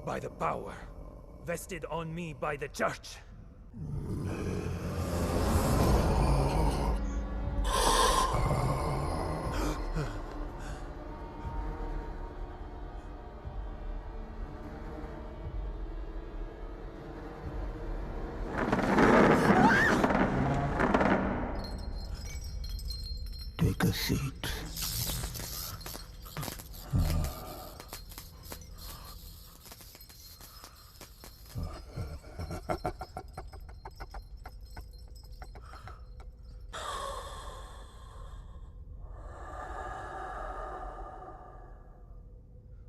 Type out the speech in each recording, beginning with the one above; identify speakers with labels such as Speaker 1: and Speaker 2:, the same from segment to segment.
Speaker 1: by the power vested on me by the Church.
Speaker 2: Take a seat.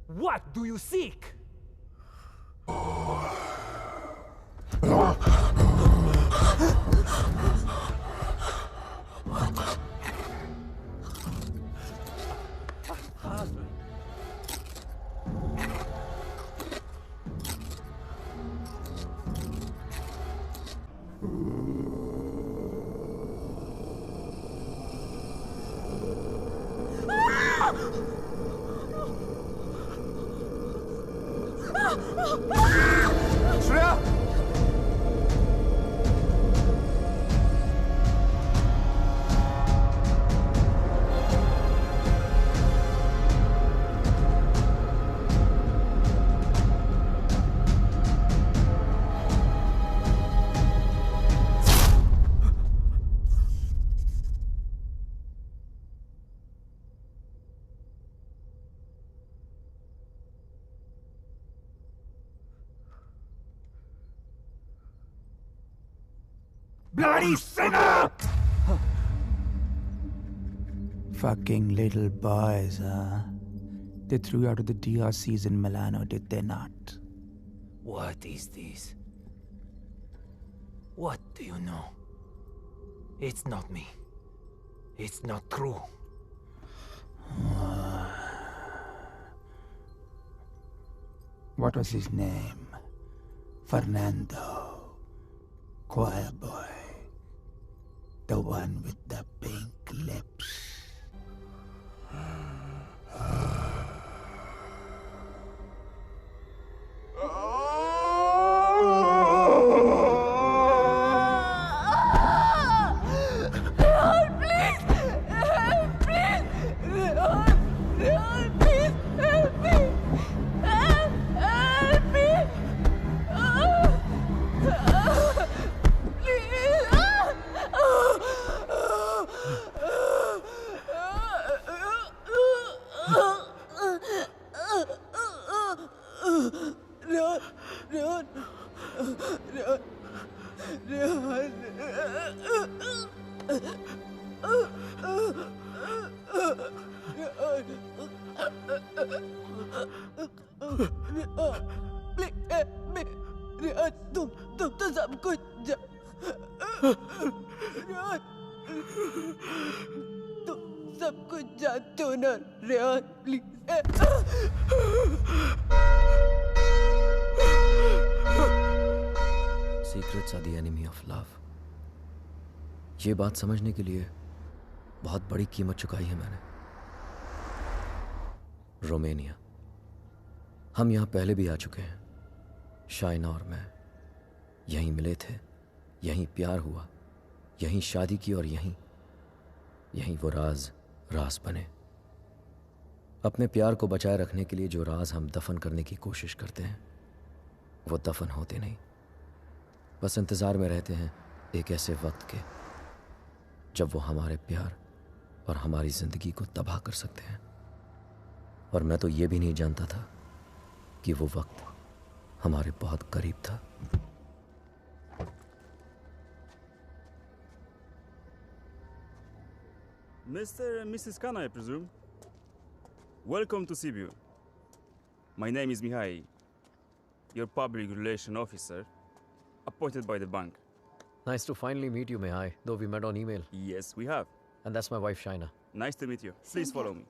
Speaker 1: What do you seek?
Speaker 3: Shreya!
Speaker 1: Bloody sinner!
Speaker 2: Fucking little boys, huh? They threw you out of the DRCs in Milano, did they not?
Speaker 1: What is this? What do you know? It's not me. It's not true.
Speaker 2: What was his name? Fernando. Choir boy. The one with the pink lips.
Speaker 4: तुम सब कुछ तुम सब कुछ जानते हो ना Rehan please
Speaker 5: Secrets are the enemy of love. ये बात समझने के लिए बहुत बड़ी कीमत चुकाई है मैंने। रोमानिया। हम यहाँ पहले भी आ चुके हैं। शाइना और मैं यहीं मिले थे, यहीं प्यार हुआ, यहीं शादी की और यहीं वो राज बने। अपने प्यार को बचाए रखने के लिए जो राज हम दफन करने की कोशिश करते हैं वो दफन होते नहीं, बस इंतज़ार में रहते हैं एक ऐसे वक्त के जब वो हमारे प्यार और हमारी ज़िंदगी को तबाह कर सकते हैं। और मैं तो ये भी नहीं जानता था कि वो वक्त हमारे बहुत करीब था।
Speaker 6: Mr. and Mrs. Khan, I presume. Welcome to Sibiu. My name is Mihai, your public relation officer, appointed by the bank.
Speaker 5: Nice to finally meet you, Mihai, though we met on email.
Speaker 6: Yes, we have.
Speaker 5: And that's my wife, Shaina.
Speaker 6: Nice to meet you. Please follow me.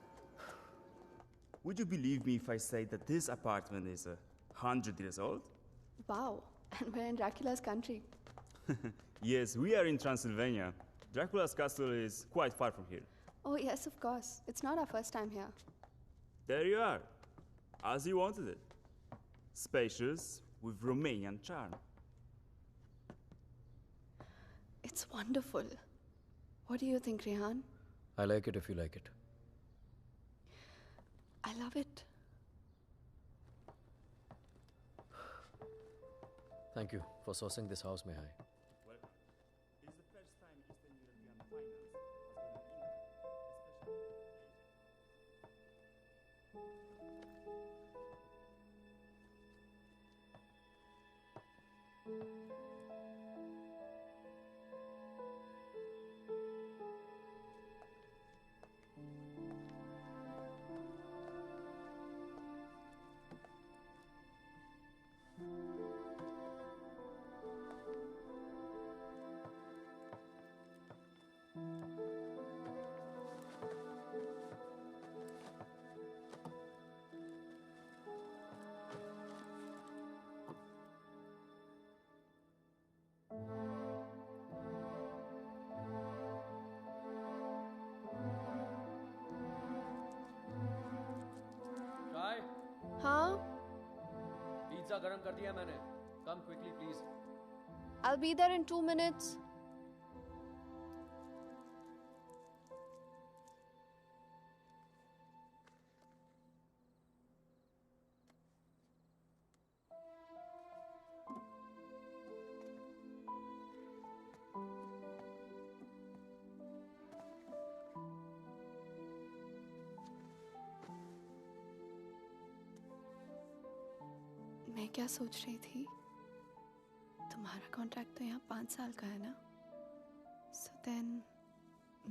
Speaker 6: Would you believe me if I say that this apartment is 100 years old?
Speaker 7: Wow, and we're in Dracula's country.
Speaker 6: Yes, we are in Transylvania. Dracula's castle is quite far from here.
Speaker 7: Oh yes, of course. It's not our first time here.
Speaker 6: There you are, as you wanted it. Spacious with Romanian charm.
Speaker 7: It's wonderful. What do you think, Rehan?
Speaker 5: I like it if you like it.
Speaker 7: I love it.
Speaker 5: Thank you for sourcing this house, Mihai.
Speaker 6: Well, it is the first time Eastern European finance has gone in England,
Speaker 5: चाय
Speaker 7: Huh?
Speaker 5: Pizza गरम कर दिया मैंने. Come quickly, please.
Speaker 7: I'll be there in 2 minutes. मैं क्या सोच रही थी, तुम्हारा कॉन्ट्रैक्ट तो यहाँ 5 साल का है ना, सो देन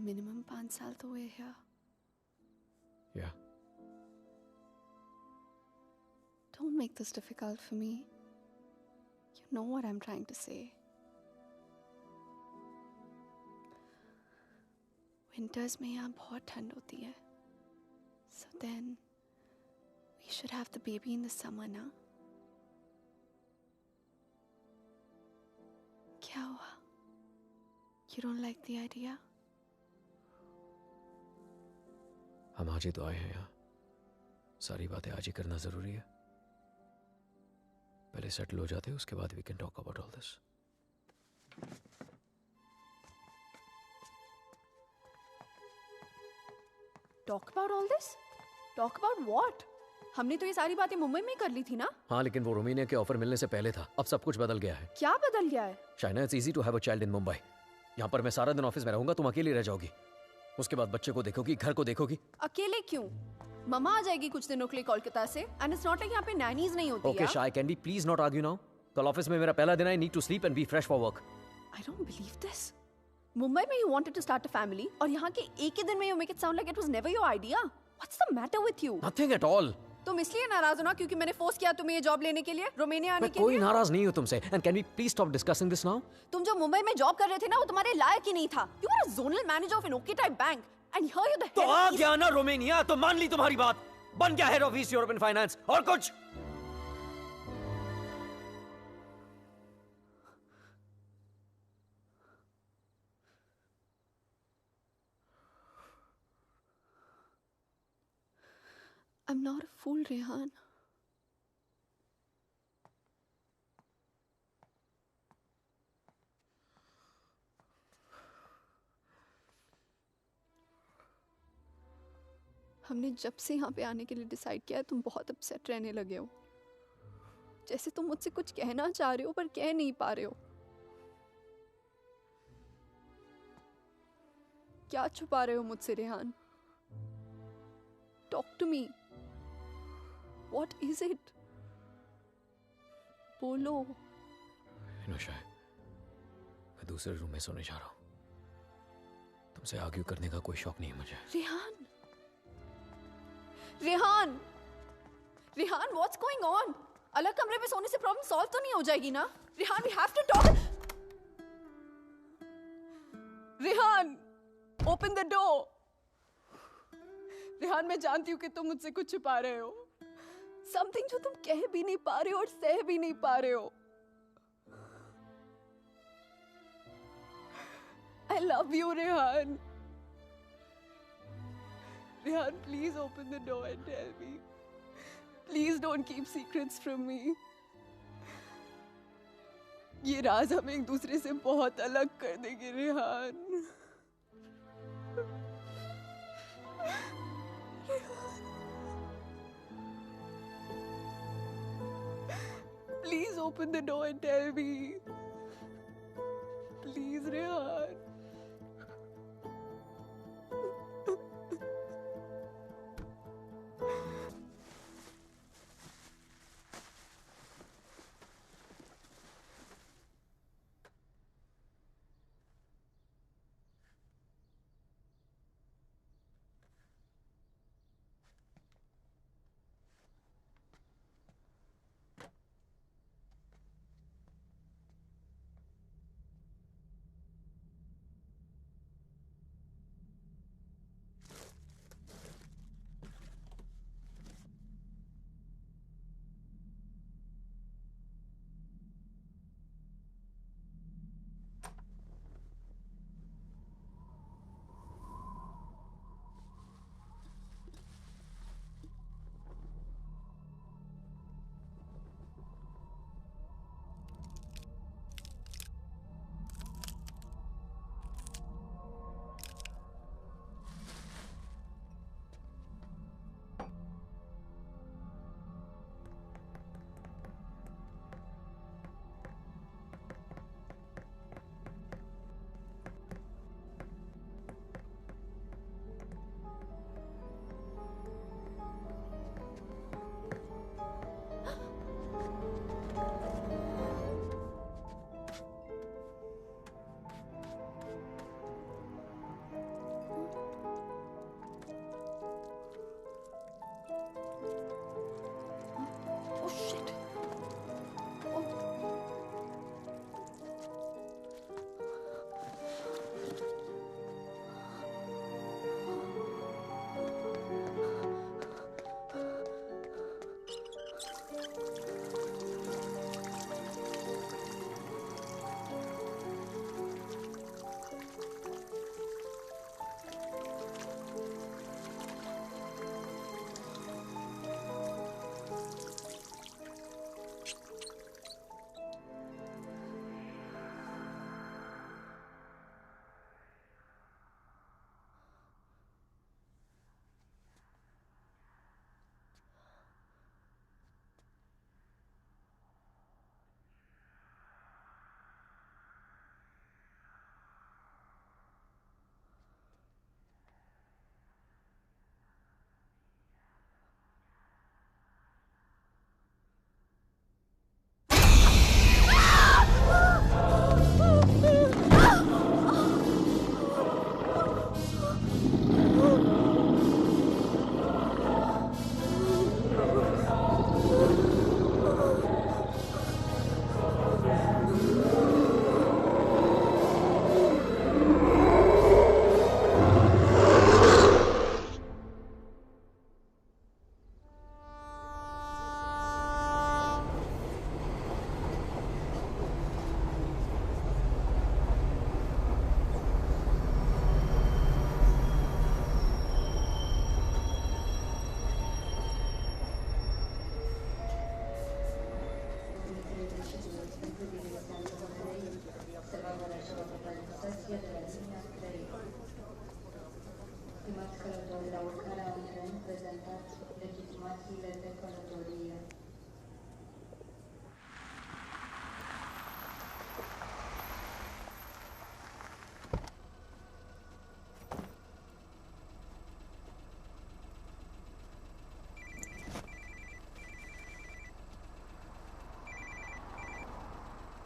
Speaker 7: मिनिमम 5 साल तो हुए यहाँ.
Speaker 5: Yeah.
Speaker 7: Don't make this difficult for me. You know what I'm trying to say. Winters में यहाँ बहुत ठंड होती है, so then we should have the baby in the summer, ना? क्या हुआ? You don't like the idea?
Speaker 5: हम आज ही तो आए हैं यहाँ. सारी बातें आज ही करना जरूरी है. पहले सेटल हो जाते हैं, उसके बाद we can talk about all this.
Speaker 7: Talk about all this? Talk about what? हमने तो ये सारी बातें मुंबई में ही कर ली थी ना?
Speaker 5: हाँ, लेकिन वो रोमानिया के ऑफर मिलने से पहले था. अब सब कुछ बदल गया है.
Speaker 7: क्या बदल गया है?
Speaker 5: Shaina, it's easy to have a child in Mumbai. यहाँ पर मैं सारा दिन ऑफिस में रहूंगा, तुम अकेली रह जाओगी. उसके बाद बच्चे को देखोगी, घर को देखोगी.
Speaker 7: अकेले क्यों? मम्मा आ जाएगी कुछ दिनों के लिए कोलकाता से. एंड इट्स नॉट लाइक यहाँ पे नैनीज नहीं होती.
Speaker 5: Okay Shay, can we please not argue now? कल ऑफिस में मेरा पहला दिन है. I need to sleep and be fresh for work.
Speaker 7: I don't believe this. Mumbai में you wanted to start a family और यहाँ के एक ही दिन में you make it sound like it was never your idea. What's the matter with you?
Speaker 5: Nothing at all.
Speaker 7: तुम इसलिए नाराज हो ना क्योंकि मैंने फोर्स किया तुम्हें ये जॉब लेने के लिए, रोमानिया आने
Speaker 5: मैं
Speaker 7: के
Speaker 5: कोई
Speaker 7: लिए?
Speaker 5: नाराज नहीं हूँ तुमसे. And can we please stop discussing this now?
Speaker 7: तुम जो मुंबई में जॉब कर रहे थे ना, वो तुम्हारे लायक ही नहीं था. You were a zonal manager of an OK type bank and here you're the
Speaker 5: तो
Speaker 7: head
Speaker 5: आ
Speaker 7: of East-
Speaker 5: गया ना रोमानिया, तो मान ली तुम्हारी बात. बन गया head of east European finance. और कुछ?
Speaker 7: I'm not a fool, Rehan. हमने जब से यहाँ पे आने के लिए डिसाइड किया है, तुम बहुत अपसेट रहने लगे हो. जैसे तुम मुझसे कुछ कहना चाह रहे हो पर कह नहीं पा रहे हो. क्या छुपा रहे हो मुझसे, Rehan? Talk to me. What is it? बोलो.
Speaker 5: शाय, मैं दूसरे रूम में सोने जा रहा हूँ. तुमसे आर्ग्यू करने का कोई शौक नहीं है मुझे.
Speaker 7: Rehan, Rehan, Rehan, what's going on? अलग कमरे में सोने से प्रॉब्लम सॉल्व तो नहीं हो जाएगी ना? Rehan, we have to talk. Rehan, open the door. Rehan, मैं जानती हूँ कि तुम मुझसे कुछ छुपा रहे हो. Something जो तुम कह भी नहीं पा रहे हो और सह भी नहीं पा रहे हो. I love you, Rehan. Rehan, please open the door and tell me.
Speaker 4: Please don't keep secrets from me. ये राज हमें एक दूसरे से बहुत अलग कर देंगे Rehan. Please open the door and tell me. Please, Rehan.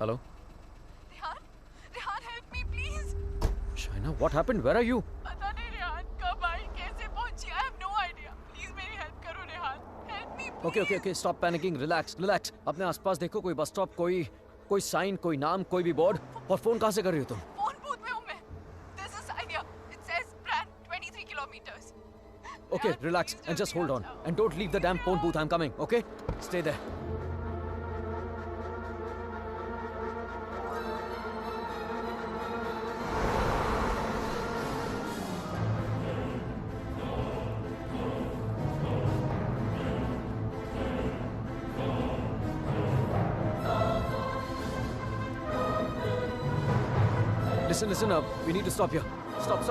Speaker 5: Hello?
Speaker 4: Rehan, Rehan, help me, please.
Speaker 5: Shaina, what happened? Where are you?
Speaker 4: पता नहीं रेहान कब आई, कैसे पहुंची? I have no idea. Please मेरी help करो Rehan. Help me, please.
Speaker 5: Okay, stop panicking. Relax. अपने आसपास देखो, कोई बस स्टॉप, कोई साइन, कोई नाम, कोई भी बोर्ड. और फोन कहाँ से कर रही हो तुम?
Speaker 4: फोन बूथ में हूँ मैं. There's a sign here. It says Brand 23 kilometers.
Speaker 5: Okay, relax and just hold on. And don't leave the damn phone booth. I'm coming, okay? Stay there. listen up. We need to stop here. Stop.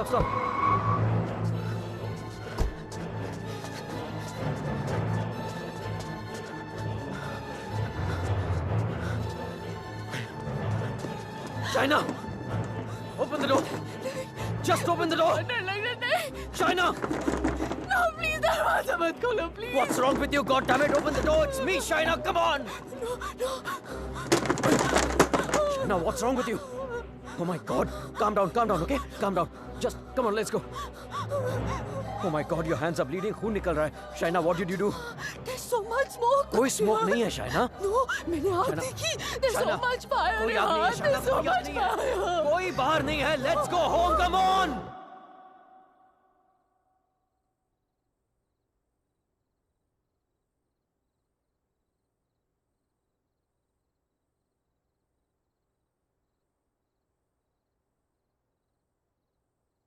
Speaker 5: China! Open the door! Just open the door!
Speaker 4: डर लग रहा नहीं
Speaker 5: China!
Speaker 4: No, please दरवाजा मत खोलो please.
Speaker 5: What's wrong with you? God damn it! Open the door! It's me, China! Come on! China, what's wrong with you? Oh my God! Calm down, okay? Calm down. Just come on, let's go. Oh my God, your hands are bleeding. खून निकल रहा है. China, what did you do?
Speaker 4: There's so much smoke.
Speaker 5: कोई smoke नहीं है, China.
Speaker 4: No, मैंने आग
Speaker 5: China,
Speaker 4: देखी. There's so
Speaker 5: China,
Speaker 4: much fire.
Speaker 5: कोई आग नहीं है,
Speaker 4: यार.
Speaker 5: China.
Speaker 4: There's so
Speaker 5: कोई आग
Speaker 4: much
Speaker 5: नहीं है.
Speaker 4: fire.
Speaker 5: कोई बाहर नहीं है. Let's go home. Come on.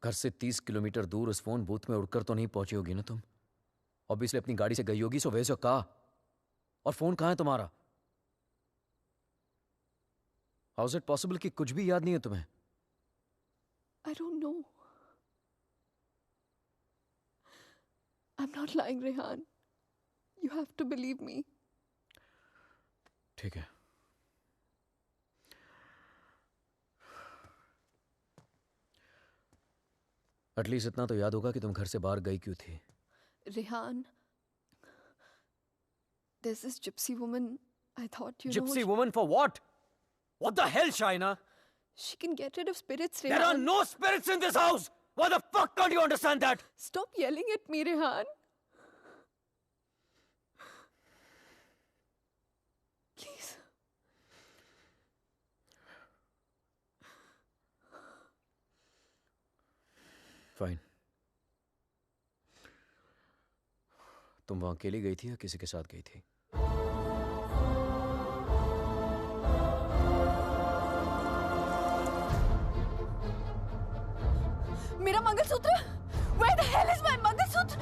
Speaker 5: घर से 30 किलोमीटर दूर उस फोन बूथ में उड़कर तो नहीं पहुंची होगी ना तुम? ऑब्वियसली अपनी गाड़ी से गई होगी, सो वेयर योर कार? और फोन कहां है तुम्हारा? हाउ इज इट पॉसिबल कि कुछ भी याद नहीं है तुम्हें?
Speaker 7: I don't know. I'm not lying, Rehan. You have to believe me.
Speaker 5: ठीक है. एटलीस्ट इतना तो याद होगा कि तुम घर से बाहर गई क्यों थी.
Speaker 7: Rehan, there's this gypsy woman. I thought you
Speaker 5: Gypsy
Speaker 7: know.
Speaker 5: woman for what? What the hell, China?
Speaker 7: She can get rid of spirits,
Speaker 5: There are
Speaker 7: Rehan.
Speaker 5: no spirits in this house! Why the fuck can't you understand that?
Speaker 7: Stop yelling at me, Rehan. Please.
Speaker 5: Fine. तुम वहां अकेली गई थी या किसी के साथ गई थी?
Speaker 7: मेरा mangalsutra? Where the hell is my mangalsutra?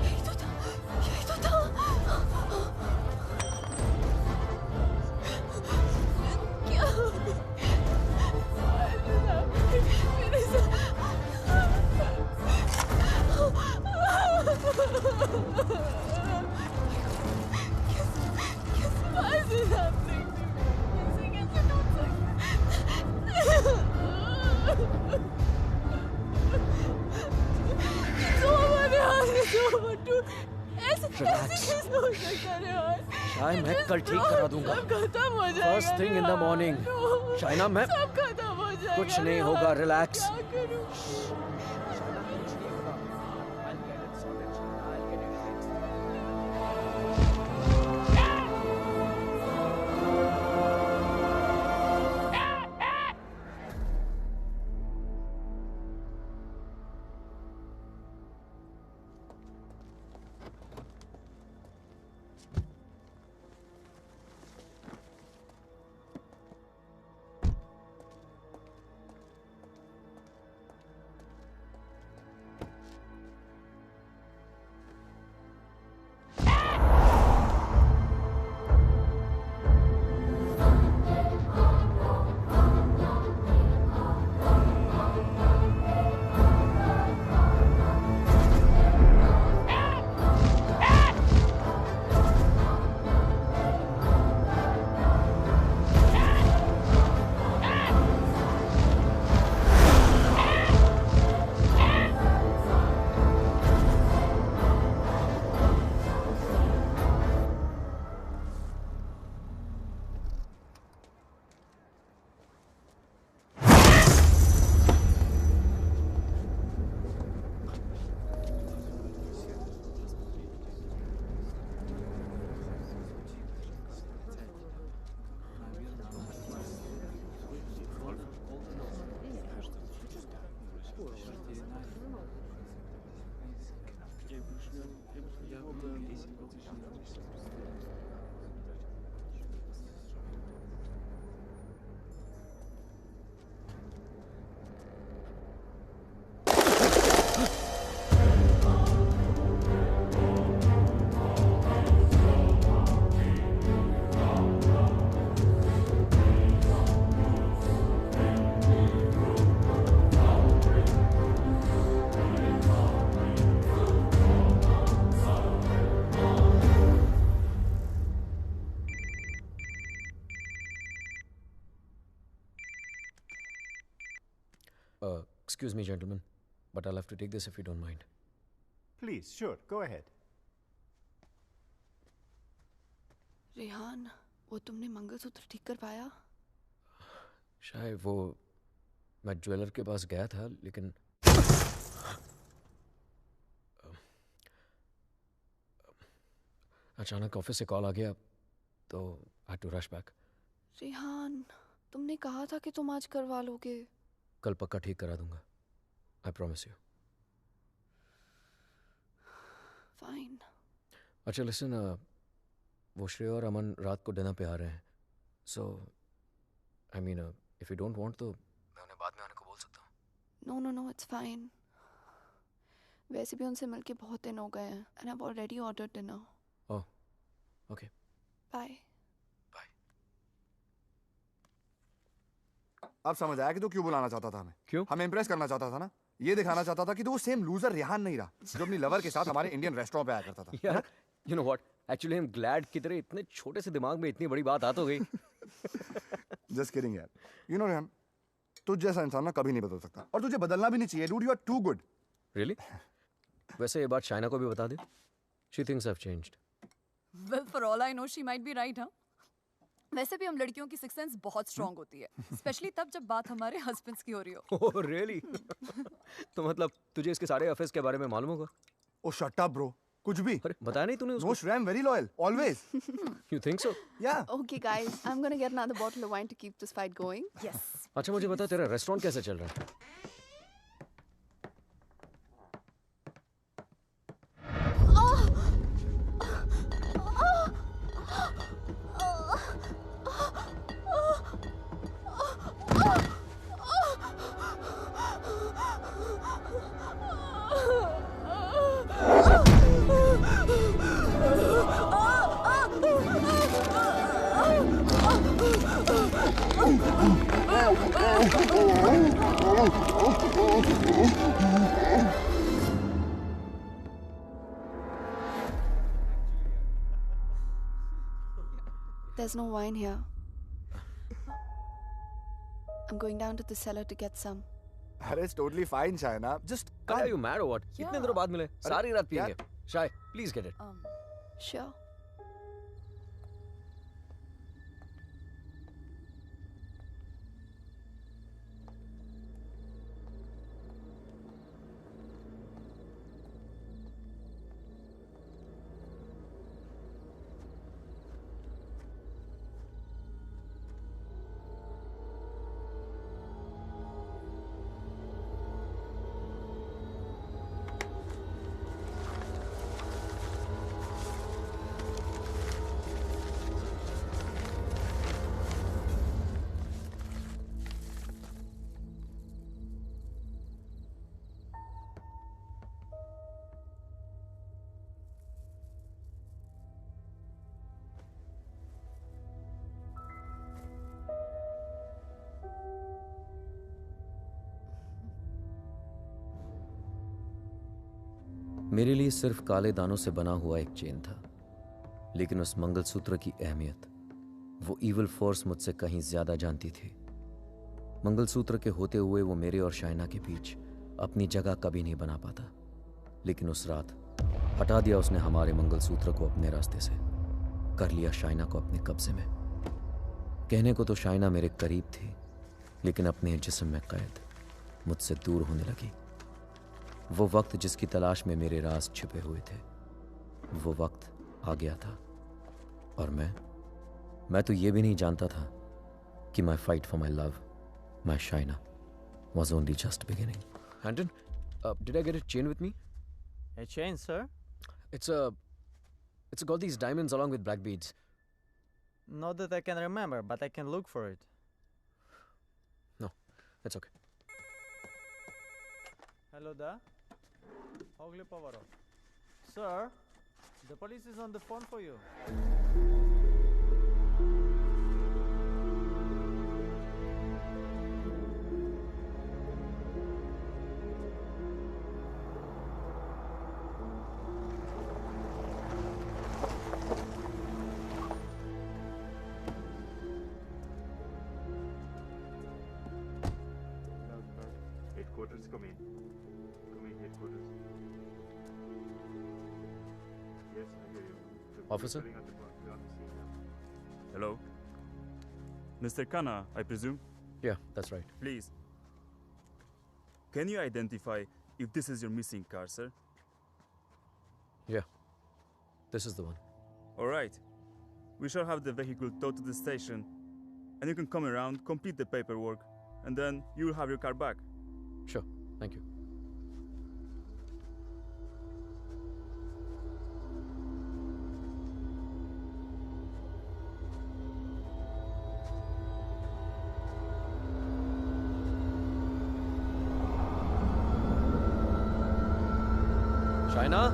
Speaker 7: यही तो था, यही तो था. क्या? मेरे Why is this happening to me? कैसे टूट कैसे हो सकता है यार?
Speaker 5: शायद मैं कल ठीक करा दूंगा.
Speaker 4: सब खत्म हो जाएगा.
Speaker 5: First thing in the morning. China, मैं
Speaker 4: सब खत्म हो जाएगा.
Speaker 5: कुछ नहीं होगा. रिलैक्स.
Speaker 4: क्या करूं?
Speaker 5: Excuse me, gentlemen, but I'll have to take this if you don't mind.
Speaker 3: Please, sure, go ahead.
Speaker 7: Rehan, वो तुमने मंगलसूत्र ठीक कर पाया?
Speaker 5: शायद वो मैं ज्वेलर के पास गया था, लेकिन अचानक ऑफिस से कॉल आ गया तो I had to rush back.
Speaker 7: Rehan, तुमने कहा था कि तुम आज करवा लोगे।
Speaker 5: कल पक्का ठीक करा दूंगा. I promise you.
Speaker 7: Fine.
Speaker 5: अच्छा लिसन, वो श्रेय और अमन रात को डिनर पे आ रहे हैं. So, I mean, if you don't want तो मैं उन्हें बाद में आने को बोल सकता हूँ.
Speaker 7: No, it's fine. वैसे भी उनसे मिलके बहुत दिन हो गए हैं and I've already ordered dinner.
Speaker 5: Oh, okay.
Speaker 7: Bye.
Speaker 8: अब समझ आया कि तू क्यों बुलाना चाहता था हमें.
Speaker 5: क्यों?
Speaker 8: हमें इम्प्रेस करना चाहता था ना. ये दिखाना चाहता था कि तू वो सेम लूजर रेहान नहीं रहा जो अपनी लवर के साथ हमारे इंडियन रेस्टोरेंट पे आया करता था.
Speaker 5: यार, you know what? Actually, I'm glad कि तेरे इतने छोटे से दिमाग में इतनी बड़ी बात आ तो गई.
Speaker 8: Just kidding यार. You know रेहान, तुझ जैसा इंसान ना कभी नहीं बदल सकता और तुझे बदलना भी नहीं चाहिए. Dude, you are too good.
Speaker 5: Really? वैसे ये बात शाइना को भी बता दे. She thinks I've changed.
Speaker 4: Well, for all I know, she might be right, huh? वैसे भी हम लड़कियों की सिक्स सेंस बहुत स्ट्रांग होती है, स्पेशली तब जब बात हमारे हस्बैंड्स की हो रही हो.
Speaker 5: Oh, really? तो मतलब तुझे इसके सारे अफेयर्स के बारे में मालूम होगा?
Speaker 8: Oh, shut up, bro. कुछ भी.
Speaker 5: अरे बताया नहीं तूने उसको?
Speaker 8: No, Shreya, I'm very loyal. Always.
Speaker 5: You think so?
Speaker 8: Yeah.
Speaker 7: Okay guys, I'm gonna get another bottle of wine to keep this fight going.
Speaker 4: Yes.
Speaker 5: अच्छा मुझे बता तेरा रेस्टोरेंट कैसे चल रहा है?
Speaker 7: There's no wine here. I'm going down to the cellar to get some.
Speaker 8: It's totally fine, Shaina. Just
Speaker 5: Are you mad or what?
Speaker 4: Yeah.
Speaker 5: इतने दिनों बाद मिले, सारी रात पिएंगे. Shy, please get it.
Speaker 7: Sure.
Speaker 5: मेरे लिए सिर्फ काले दानों से बना हुआ एक चेन था, लेकिन उस मंगलसूत्र की अहमियत वो इविल फोर्स मुझसे कहीं ज्यादा जानती थी. मंगलसूत्र के होते हुए वो मेरे और शाइना के बीच अपनी जगह कभी नहीं बना पाता, लेकिन उस रात हटा दिया उसने हमारे मंगलसूत्र को अपने रास्ते से, कर लिया शाइना को अपने कब्जे में. कहने को तो शाइना मेरे करीब थी, लेकिन अपने जिस्म में कैद मुझसे दूर होने लगी. वो वक्त जिसकी तलाश में मेरे राज छिपे हुए थे, वो वक्त आ गया था. और मैं तो ये भी नहीं जानता था कि माई fight for my love, my Shaina, was only just beginning. Anton, did I get a chain with me?
Speaker 1: A chain, sir?
Speaker 5: It's got these diamonds along with black beads.
Speaker 1: Not that I can remember, but I can look for it.
Speaker 5: No, it's okay.
Speaker 1: Hello there. Ogli Pavaro. Sir, the police is on the phone for you.
Speaker 6: Headquarters, come in. Come in, headquarters. Yes, I hear you.
Speaker 5: Officer?
Speaker 6: Hello? Mr. Khanna, I presume?
Speaker 5: Yeah, that's right.
Speaker 6: Please. Can you identify if this is your missing car, sir?
Speaker 5: Yeah, this is the one.
Speaker 6: All right. We shall have the vehicle towed to the station, and you can come around, complete the paperwork, and then you will have your car back.
Speaker 5: Sure, thank you. Shaina?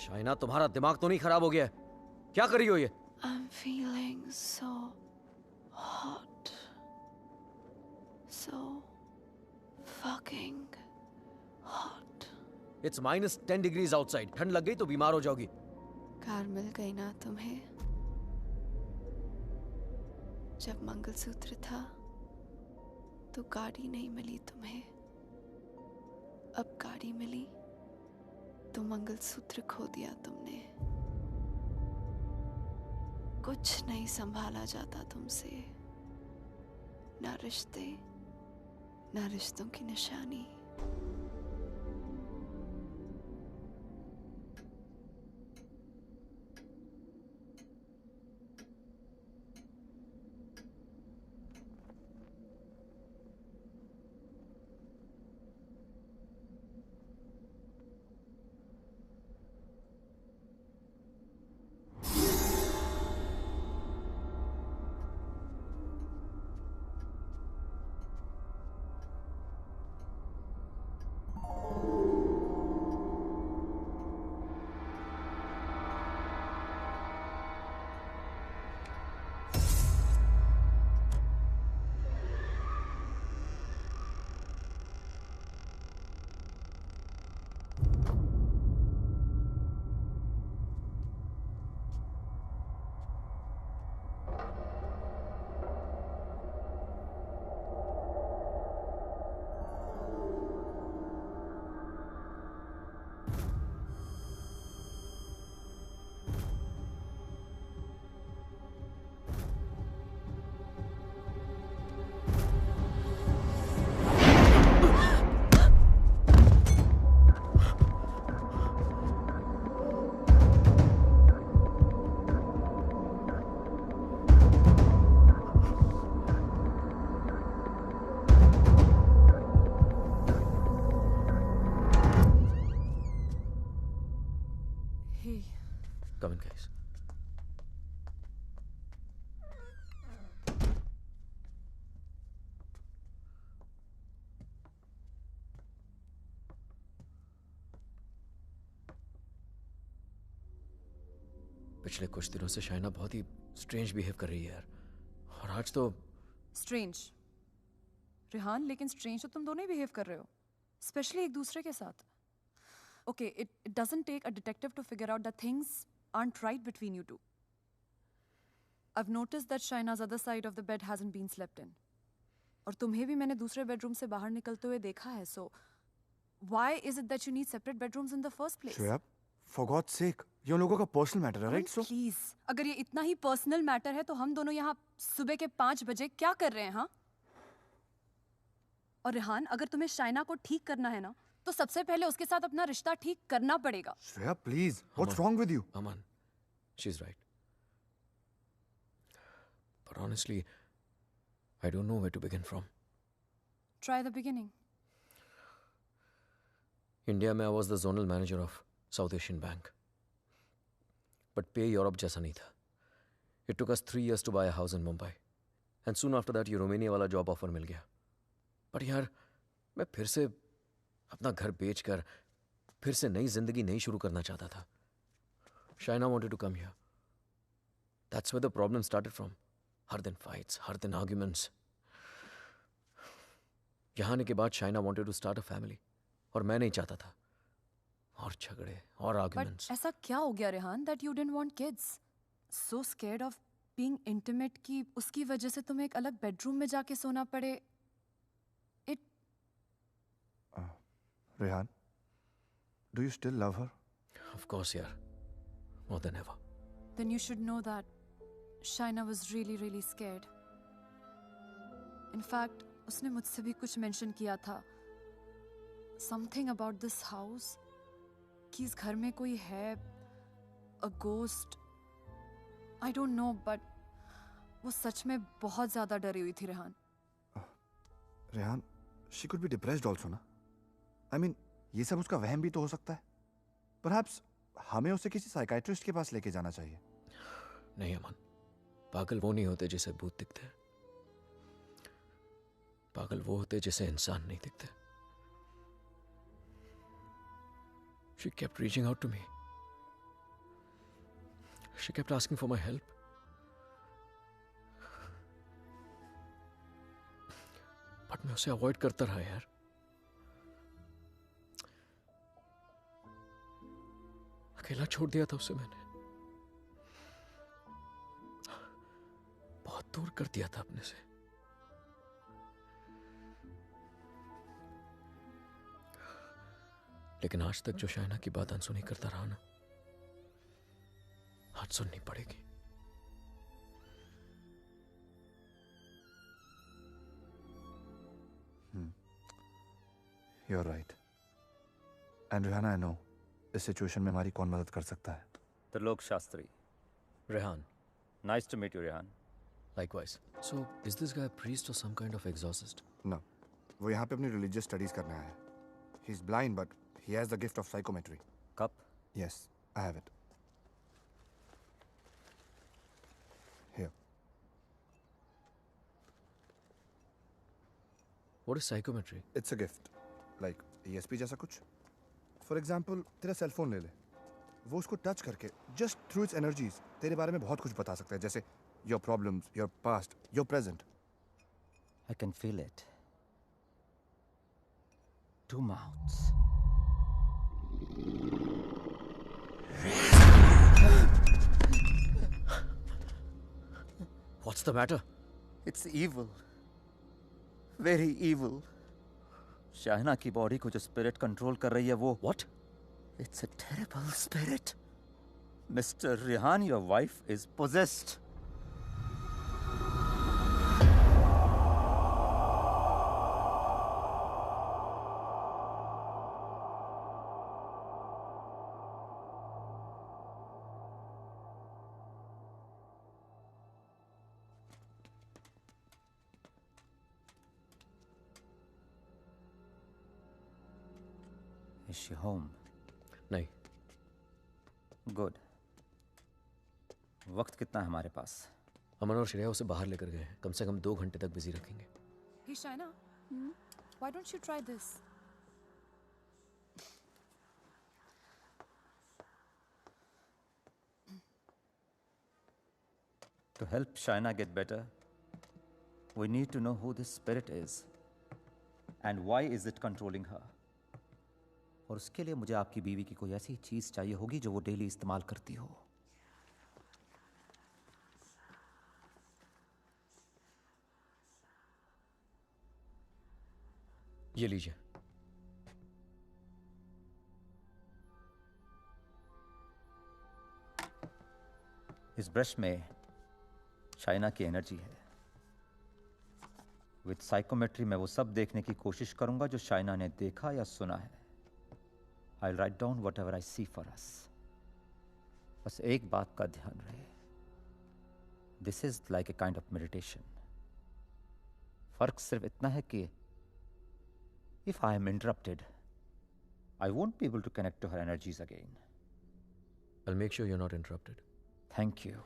Speaker 5: Shaina, तुम्हारा दिमाग तो नहीं खराब हो गया है? क्या कर रही हो ये?
Speaker 7: I'm feeling so hot. So fucking hot.
Speaker 5: It's -10 degrees outside. ठंड लग गई तो बीमार हो जाओगी.
Speaker 7: कार मिल गई ना तुम्हें? जब मंगलसूत्र था तो गाड़ी नहीं मिली तुम्हें. अब गाड़ी मिली तो मंगलसूत्र खो दिया तुमने. कुछ नहीं संभाला जाता तुमसे. ना रिश्ते, ना रिश्तों की निशानी.
Speaker 5: Come in, guys. पिछले कुछ दिनों से शाइना बहुत ही स्ट्रेंज बिहेव कर रही है यार. और आज तो
Speaker 4: स्ट्रेंज रेहान, लेकिन स्ट्रेंज तो तुम दोनों ही बिहेव कर रहे हो, स्पेशली एक दूसरे के साथ. Okay, it doesn't take a detective to figure out that things aren't right between you two. I've noticed that Shaina's other side of the bed hasn't been slept in. और तुम्हें भी मैंने दूसरे बेडरूम से बाहर निकलते हुए देखा है. So why is it that you need separate bedrooms in the first place?
Speaker 8: Shreya, for God's sake, ये उन लोगों का पर्सनल मैटर है, राइट? सो
Speaker 4: प्लीज, अगर ये इतना ही पर्सनल मैटर है तो हम दोनों यहाँ सुबह के 5 बजे क्या कर रहे हैं? हाँ. और रेहान, अगर तुम्हें शाइना को ठीक करना है ना, तो सबसे पहले उसके साथ अपना रिश्ता ठीक करना पड़ेगा.
Speaker 8: Shreya, please, what's wrong with you?
Speaker 5: Aman, she's right. But honestly, I don't know where to begin from.
Speaker 4: Try the beginning.
Speaker 5: India में I was the zonal manager of South Asian Bank. But pay Europe जैसा नहीं था. It took us 3 years to buy a house in Mumbai. And soon after that, ये Romania वाला job offer मिल गया. But यार, मैं फिर से अपना घर बेचकर फिर से नई जिंदगी नहीं शुरू करना चाहता था. Shaina wanted to come here. That's where the problem started from. हर दिन fights, हर दिन arguments. यहाँ आने के बाद Shaina wanted to start a family. और मैं नहीं चाहता था. और झगड़े और
Speaker 4: But
Speaker 5: arguments.
Speaker 4: ऐसा क्या हो गया Rehan that you didn't want kids? So scared of being intimate कि उसकी वजह से तुम्हें एक अलग bedroom में जाके सोना पड़े. It
Speaker 8: Rehan, do you still love her?
Speaker 5: Of course, यार. More than ever.
Speaker 4: then you should know that Shaina was really really scared. In fact, उसने मुझसे भी कुछ mention किया था. Something about this house. कि इस घर में कोई है. A ghost. I don't know, but वो सच में बहुत ज़्यादा डरी हुई थी Rehan.
Speaker 8: Rehan, she could be depressed also ना. I mean, ये सब उसका वहम भी तो हो सकता है. Perhaps हमें उसे किसी साइकाइट्रिस्ट के पास लेके जाना चाहिए.
Speaker 5: नहीं अमन, पागल वो नहीं होते जिसे भूत दिखते हैं. पागल वो होते जिसे इंसान नहीं दिखते. She kept reaching out to me. She kept asking for my help. But मैं उसे अवॉइड करता रहा यार. अकेला छोड़ दिया था उसे मैंने. बहुत दूर कर दिया था अपने से. लेकिन आज तक जो शाइना की बात अनसुनी करता रहा ना, आज सुननी पड़ेगी.
Speaker 8: You're right. And Rihanna, I know इस सिचुएशन में हमारी कौन मदद कर सकता है.
Speaker 9: Trilok Shastri.
Speaker 5: Rehan.
Speaker 9: Nice to meet you, Rehan.
Speaker 5: Likewise. So, is this guy a priest or some kind of exorcist?
Speaker 8: No. वो यहाँ पे अपनी religious studies करने आया है. He's blind, but he has the gift of psychometry.
Speaker 9: Cup?
Speaker 8: Yes, I have it. Here.
Speaker 5: What is psychometry?
Speaker 8: It's a gift. Like ESP जैसा कुछ. For example, तेरा सेल फोन ले ले. वो उसको टच करके just through its energies तेरे बारे में बहुत कुछ बता सकता है. जैसे your problems, your past, your present.
Speaker 9: I can feel it. Two mouths.
Speaker 5: What's the matter?
Speaker 9: It's evil. Very evil. शाहना की बॉडी को जो स्पिरिट कंट्रोल कर रही है वो.
Speaker 5: What?
Speaker 9: It's a terrible spirit. Mr. Rehan, your wife is possessed. Is she home?
Speaker 5: नहीं.
Speaker 9: Good. वक्त कितना है हमारे पास?
Speaker 5: अमन और श्रेया उसे बाहर लेकर गए हैं. कम से कम 2 घंटे तक बिजी रखेंगे.
Speaker 4: Hey Shaina, why don't you try this?
Speaker 9: To help Shaina get better, we need to know who this spirit is and why is it controlling her. और उसके लिए मुझे आपकी बीवी की कोई ऐसी चीज चाहिए होगी जो वो डेली इस्तेमाल करती हो.
Speaker 5: ये लीजिए.
Speaker 9: इस ब्रश में शाइना की एनर्जी है. विद साइकोमेट्री मैं वो सब देखने की कोशिश करूंगा जो शाइना ने देखा या सुना है. I'll write down whatever I see for us. बस एक बात का ध्यान रहे. This is like a kind of meditation. फर्क सिर्फ इतना है कि if I am interrupted, I won't be able to connect to her energies again.
Speaker 5: I'll make sure you're not interrupted.
Speaker 9: Thank you.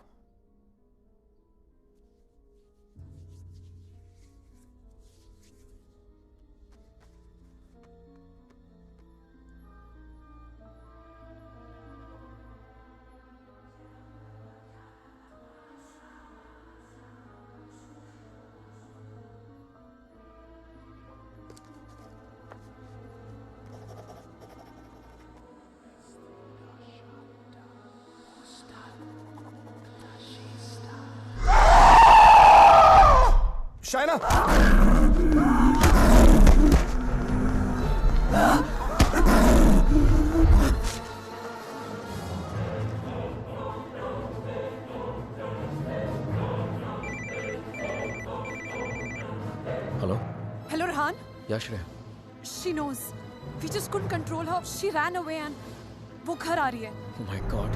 Speaker 8: Shaina!
Speaker 5: Hello
Speaker 4: Hello, Rehan.
Speaker 5: या Shreya?
Speaker 4: She knows. We just couldn't control her. She ran away and वो घर आ रही है.
Speaker 5: Oh my God.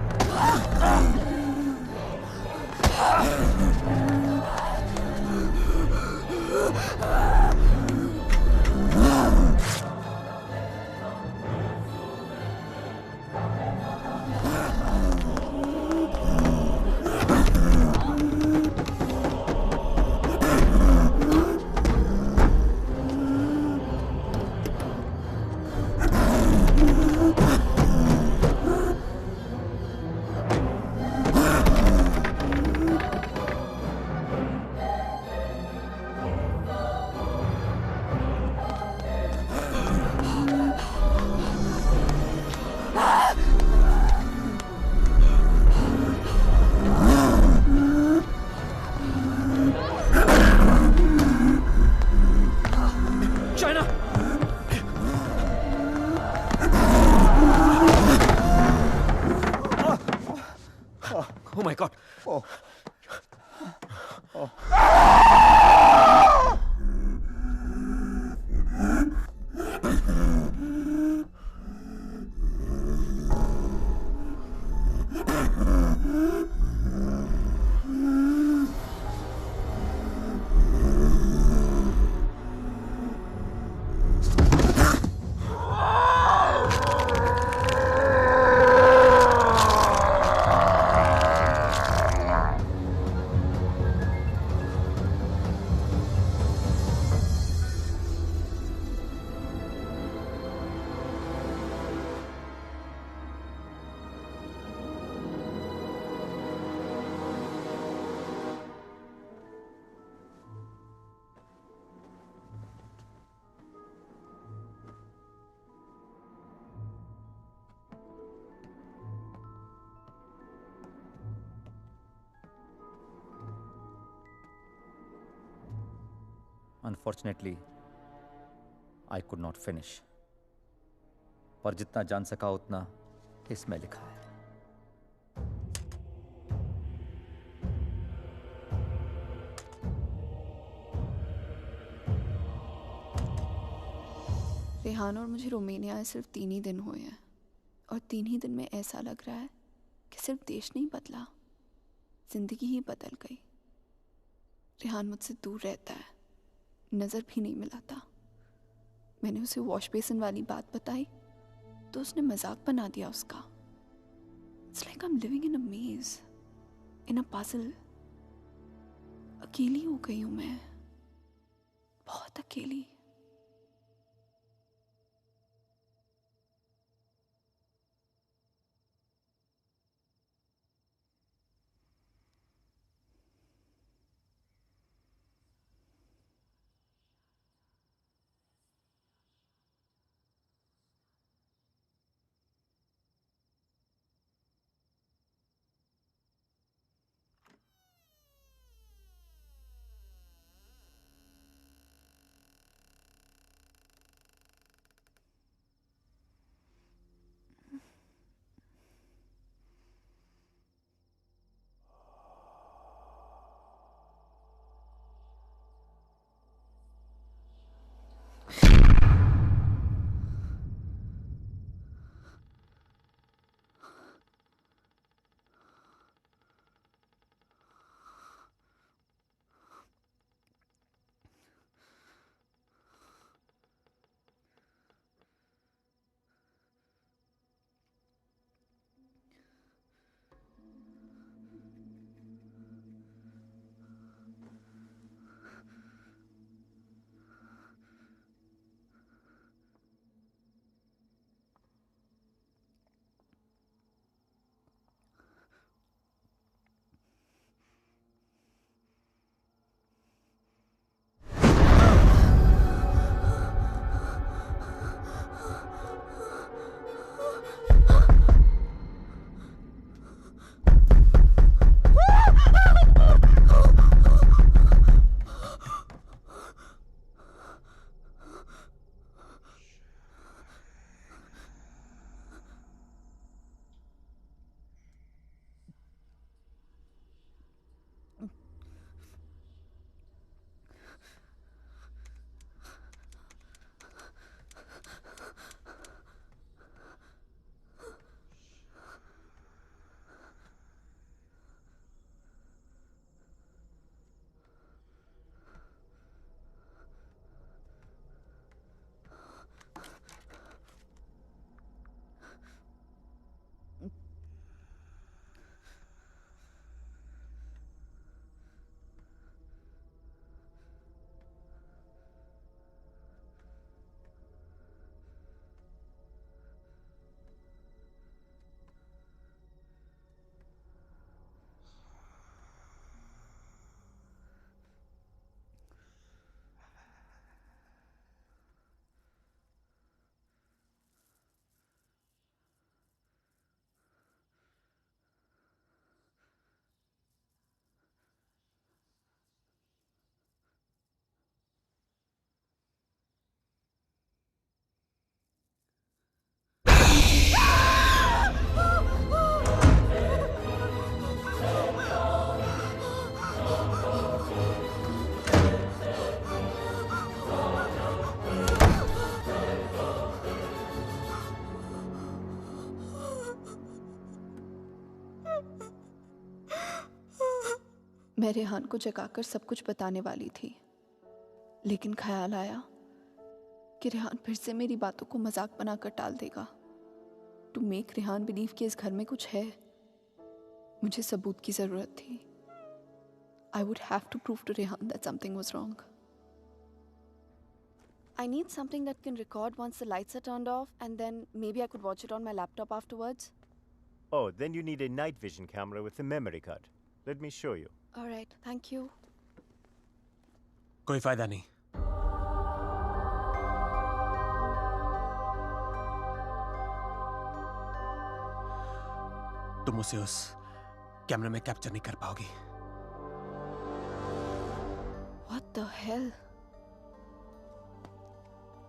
Speaker 5: Oh my God.
Speaker 8: Oh.
Speaker 9: Unfortunately, I could not finish. पर जितना जान सका उतना इसमें लिखा है.
Speaker 7: रेहान और मुझे रोमानिया आए सिर्फ 3 ही दिन हुए हैं और 3 ही दिन में ऐसा लग रहा है कि सिर्फ देश नहीं बदला, जिंदगी ही बदल गई। रेहान मुझसे दूर रहता है, नज़र भी नहीं मिलाता। मैंने उसे वॉश बेसिन वाली बात बताई तो उसने मजाक बना दिया उसका। It's like I am living in a maze, in a puzzle. अकेली हो गई हूँ मैं, बहुत अकेली। मैं रेहान को जगाकर सब कुछ बताने वाली थी, लेकिन ख्याल आया कि रेहान फिर से मेरी बातों को मजाक बनाकर टाल देगा। टू मेक रेहान बिलीव कि इस घर में कुछ है, मुझे सबूत की जरूरत थी। I would have to prove to Rehan that something was wrong. I need something that can record once the lights are turned off, and then maybe I could watch it on my laptop afterwards.
Speaker 3: Oh, then you need a night vision camera with a memory card. Let me show you.
Speaker 7: All right, thank you.
Speaker 10: कोई फायदा नहीं। तुम उसे उस कैमरे में capture नहीं कर पाओगी।
Speaker 7: What the hell?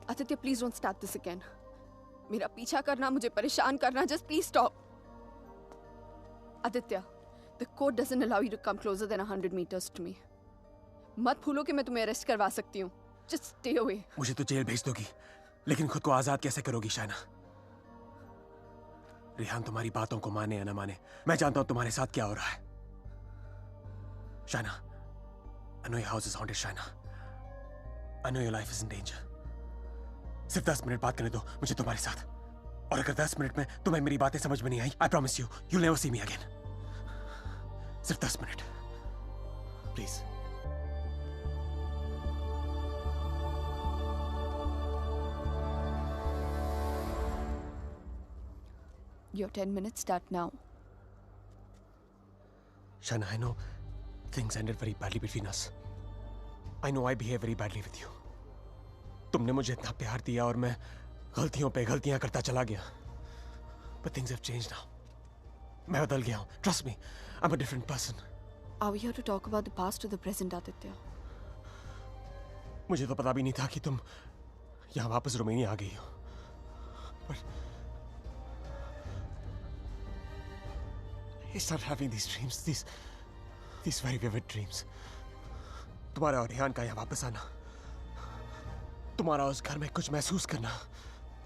Speaker 7: Aditya, please don't start this again. मेरा पीछा करना, मुझे परेशान करना, just please stop. Aditya, the code doesn't allow you to come closer than 100 meters to me. मत भूलो कि मैं तुम्हें अरेस्ट करवा सकती हूँ. Just stay away.
Speaker 10: मुझे तो जेल भेज दोगी, लेकिन खुद को आजाद कैसे करोगी शाइना? रेहान तुम्हारी बातों को माने या ना माने, मैं जानता हूं तुम्हारे साथ क्या हो रहा है। Shaina, I know your house is haunted, Shaina. I know your life is in danger. सिर्फ 10 मिनट बात करने दो मुझे तुम्हारे साथ, और अगर 10 मिनट में तुम्हें मेरी बातें समझ में नहीं आई, I promise you, you'll never see me again. सिर्फ 10 minute, please.
Speaker 7: Your 10 minutes start now.
Speaker 10: Shaina, I know things ended very badly between us. I know I behave very badly with you. तुमने मुझे इतना प्यार दिया और मैं गलतियों पे गलतियां करता चला गया। But things have changed now. मैं बदल गया हूँ. Trust me, I'm a different person.
Speaker 7: Are we here to talk about the past or the present, Aditya?
Speaker 10: मुझे तो पता भी नहीं था कि तुम यहाँ वापस रोमानिया आ गई हो। But I started having these dreams, these very vivid dreams. तुम्हारा और रेहान का यहाँ वापस आना, तुम्हारा उस घर में कुछ महसूस करना,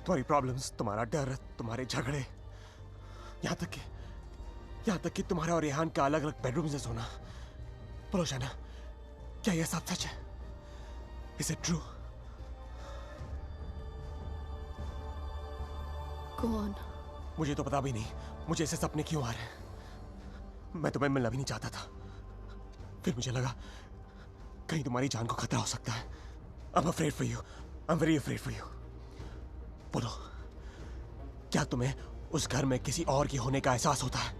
Speaker 10: तुम्हारी प्रॉब्लम्स, तुम्हारा डर, तुम्हारे झगड़े, यहाँ तक कि तुम्हारा और रेहान का अलग अलग बेडरूम में सोना। बोलो शाइना, क्या यह सब सच है? Is it true?
Speaker 7: Go on.
Speaker 10: मुझे तो पता भी नहीं मुझे ऐसे सपने क्यों आ रहे हैं। मैं तुम्हें मिलना भी नहीं चाहता था, फिर मुझे लगा कहीं तुम्हारी जान को खतरा हो सकता है। I'm afraid for you. I'm very afraid for you. बोलो, क्या तुम्हें उस घर में किसी और की होने का एहसास होता है?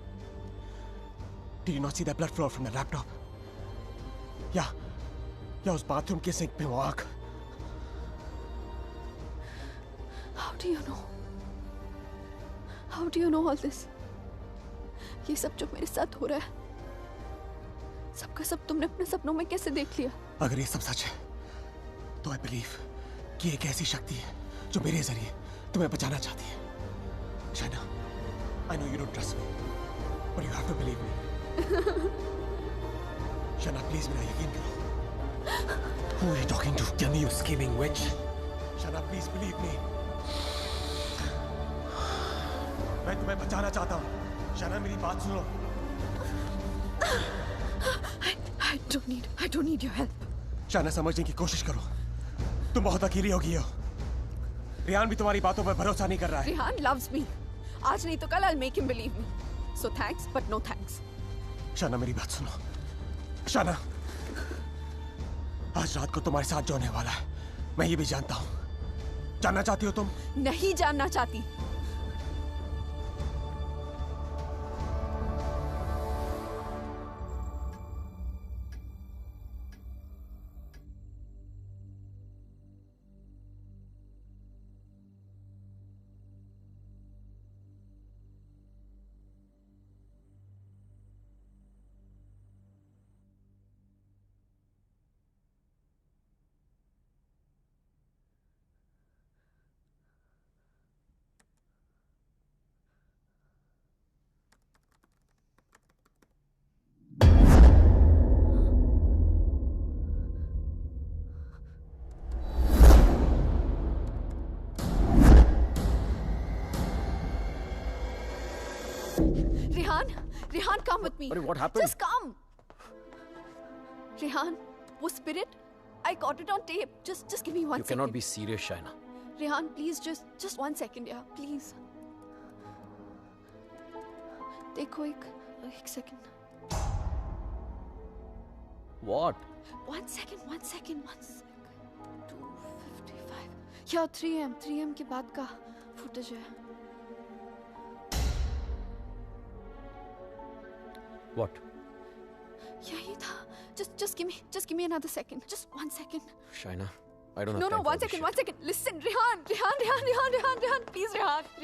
Speaker 10: Did you not see that blood flow from the laptop? या उस बाथरूम के सिंक में वो आग?
Speaker 7: How do you know? How do you know all this? ये सब जो मेरे साथ हो रहा है, सबका सब तुमने अपने सपनों में कैसे देख लिया?
Speaker 10: अगर ये सब सच है, तो I believe कि एक ऐसी शक्ति है जो मेरे जरिए तुम्हें बचाना चाहती है। Shaina, I know you don't trust me, but you have to believe me. Shaina, please मेरा यकीन करो। Who are you talking to? Tell me, you scheming witch. Shaina, please believe me. मैं तुम्हें बचाना चाहता हूँ। शाइना, मेरी बात सुनो।
Speaker 7: I don't need your help.
Speaker 10: Shaina, समझने की कोशिश करो। तुम बहुत अकेली हो गई हो। रेहान भी तुम्हारी बातों पर भरोसा नहीं कर रहा है।
Speaker 7: Rehan loves me. आज नहीं तो कल I'll make him believe me. So thanks, but no thanks.
Speaker 10: Shaina, मेरी बात सुनो। शाइना, आज रात को तुम्हारे साथ जो होने वाला है, मैं ये भी जानता हूँ। जानना चाहती हो तुम?
Speaker 7: नहीं जानना चाहती। Rehan, come with me.
Speaker 5: But what happened?
Speaker 7: Just come. Rehan, वो spirit, I got it on tape. Just give me 1 second.
Speaker 5: You cannot be serious, Shaina.
Speaker 7: Rehan, please, just 1 second, yeah, please. देखो एक second.
Speaker 5: What?
Speaker 7: 1 second. 2:55. Yeah, 3 am के बाद का footage है.
Speaker 5: What?
Speaker 7: यही था. Just give me another second. Just 1 second.
Speaker 5: Shaina, I don't have
Speaker 7: No,
Speaker 5: time for
Speaker 7: 1
Speaker 5: this
Speaker 7: second,
Speaker 5: shit.
Speaker 7: 1 second. Listen, Rehan, please,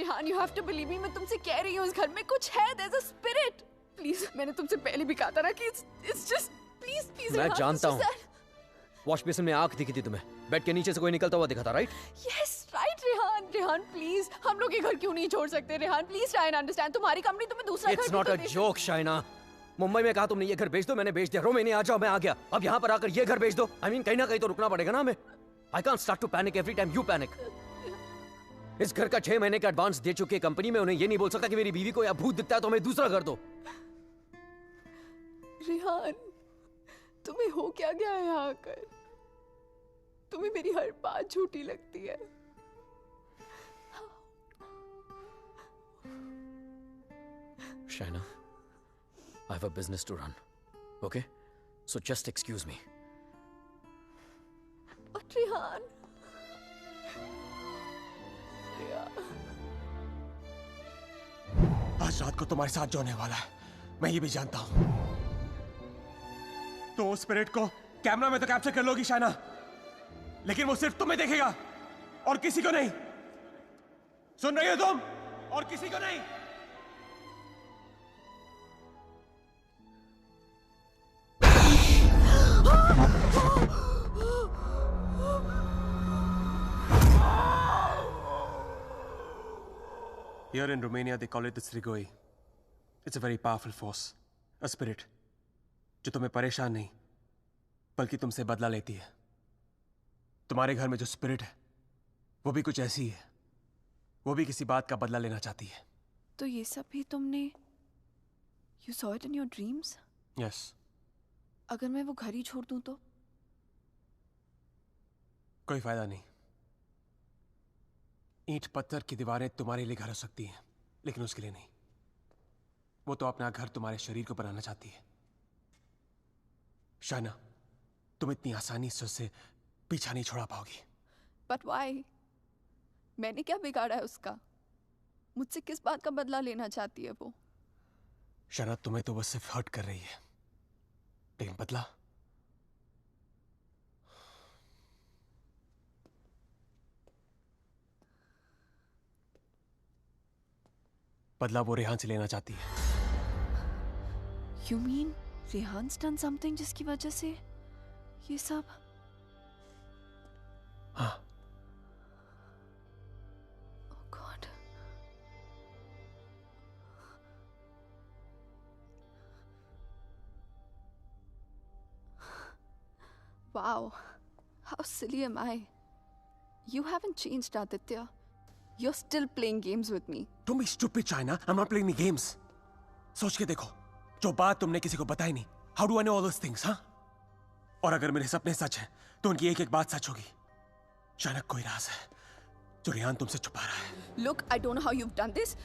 Speaker 7: Rehan, you have to believe me. मैं तुमसे कह रही हूँ, इस घर में कुछ है. There's a spirit. Please, मैंने तुमसे पहले भी कहा था ना कि it's just, please,
Speaker 5: मैं
Speaker 7: Rehan,
Speaker 5: जानता
Speaker 7: it's
Speaker 5: हूँ.
Speaker 7: just that.
Speaker 5: वॉश बेसिन में आंख दिखी थी तुम्हें. बेड के नीचे से कोई निकलता हुआ दिखा था, right?
Speaker 7: Yes, right, Rehan, please. हम लोग ये घर क्यों नहीं छोड़ सकते, Rehan? Please try and understand. तुम्हारी कंपनी तुम्हें दूसरा घर
Speaker 5: It's
Speaker 7: भी
Speaker 5: not
Speaker 7: तो
Speaker 5: a
Speaker 7: दे सकती-
Speaker 5: joke, Shaina. मुंबई में कहा तुमने ये घर बेच दो, मैंने बेच दिया. रोमेनिया आ जाओ, मैं आ गया. अब यहाँ पर आकर ये घर बेच दो. I mean, कहीं ना कहीं तो रुकना पड़ेगा ना हमें. I can't start to panic every time you panic. इस घर का 6 महीने का एडवांस दे चुकी है कंपनी में. उन्हें ये नहीं बोल सकता कि मेरी बीवी को या भूत दिखता है तो हमें दूसरा घर दो.
Speaker 7: रेहान, तुम्हें हो क्या गया है यहाँ आकर? तुम्हें मेरी हर बात झूठी लगती है.
Speaker 5: Shaina, I have a business to run. Okay? So just excuse me.
Speaker 7: But Rehan,
Speaker 10: आज रात को तुम्हारे साथ जो होने वाला है, मैं ये भी जानता हूं. तो उस स्पिरिट को कैमरा में तो कैप्चर कर लोगी शाइना, लेकिन वो सिर्फ तुम्हें देखेगा और किसी को नहीं. सुन रही हो तुम? और किसी को नहीं. Here in Romania, they call it the Strigoi. It's a very powerful force, a spirit, जो तुम्हें परेशान नहीं, बल्कि तुमसे बदला लेती है. तुम्हारे घर में जो स्पिरिट है, वो भी कुछ ऐसी है. वो भी किसी बात का बदला लेना चाहती है.
Speaker 7: तो ये सब भी तुमने You saw it in your dreams?
Speaker 10: Yes.
Speaker 7: अगर मैं वो घर ही छोड़ दूं तो?
Speaker 10: कोई फायदा नहीं. ईंट पत्थर की दीवारें तुम्हारे लिए घर हो सकती हैं, लेकिन उसके लिए नहीं. वो तो अपना घर तुम्हारे शरीर को बनाना चाहती है. शाइना, तुम इतनी आसानी से उससे पीछा नहीं छोड़ा पाओगी.
Speaker 7: But why? मैंने क्या बिगाड़ा है उसका? मुझसे किस बात का बदला लेना चाहती है वो?
Speaker 10: शाइना, तुम्हें तो वो सिर्फ हर्ट कर रही है, लेकिन बदला? बदला वो रेहान से लेना चाहती है.
Speaker 7: You mean रेहान's done something जिसकी वजह से ये सब?
Speaker 10: हाँ.
Speaker 7: Oh God. Wow. How silly am I? You haven't changed, Aditya. You're still playing games with me.
Speaker 10: Don't be stupid, China. I'm not playing any games. सोच के देखो, जो बात तुमने किसी को बताई नहीं. How do I know all those things, हाँ? और अगर मेरे सपने सच हैं, तो उनकी एक-एक बात सच होगी. China, कोई राज है, जो रेहान तुमसे छुपा रहा है.
Speaker 7: Look, I don't know how you've done this.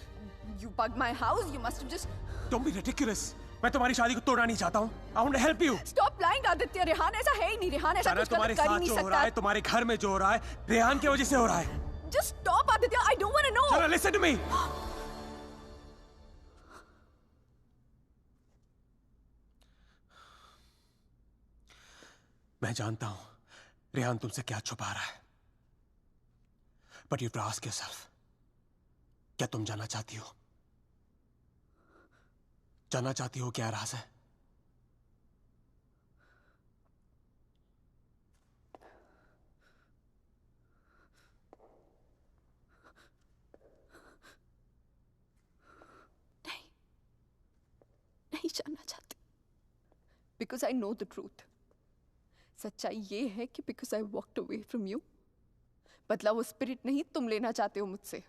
Speaker 7: You bugged my house. You must have just...
Speaker 10: Don't be ridiculous. मैं तुम्हारी शादी को तोड़ना नहीं चाहता हूँ. I want to help you.
Speaker 7: Stop lying, Aditya. Rehan ऐसा है ही नहीं. रेहान ऐसा
Speaker 10: China,
Speaker 7: कुछ
Speaker 10: तुम्हारे
Speaker 7: गलत कर ही
Speaker 10: साथ
Speaker 7: नहीं
Speaker 10: जो हो रहा है,
Speaker 7: सकता.
Speaker 10: तुम्हारे घर में जो हो रहा है, रेहान की वजह से हो रहा है.
Speaker 7: Just stop, Aditya. I don't want to know.
Speaker 10: China, listen to me. मैं जानता हूं रेहान तुमसे क्या छुपा रहा है. But you have to ask yourself, क्या तुम जानना चाहती हो? जानना चाहती हो क्या राज है?
Speaker 7: नहीं जानना चाहती. Because I know the truth. सच्चाई ये है कि because I walked away from you, बदला वो स्पिरिट नहीं तुम लेना चाहते हो मुझसे.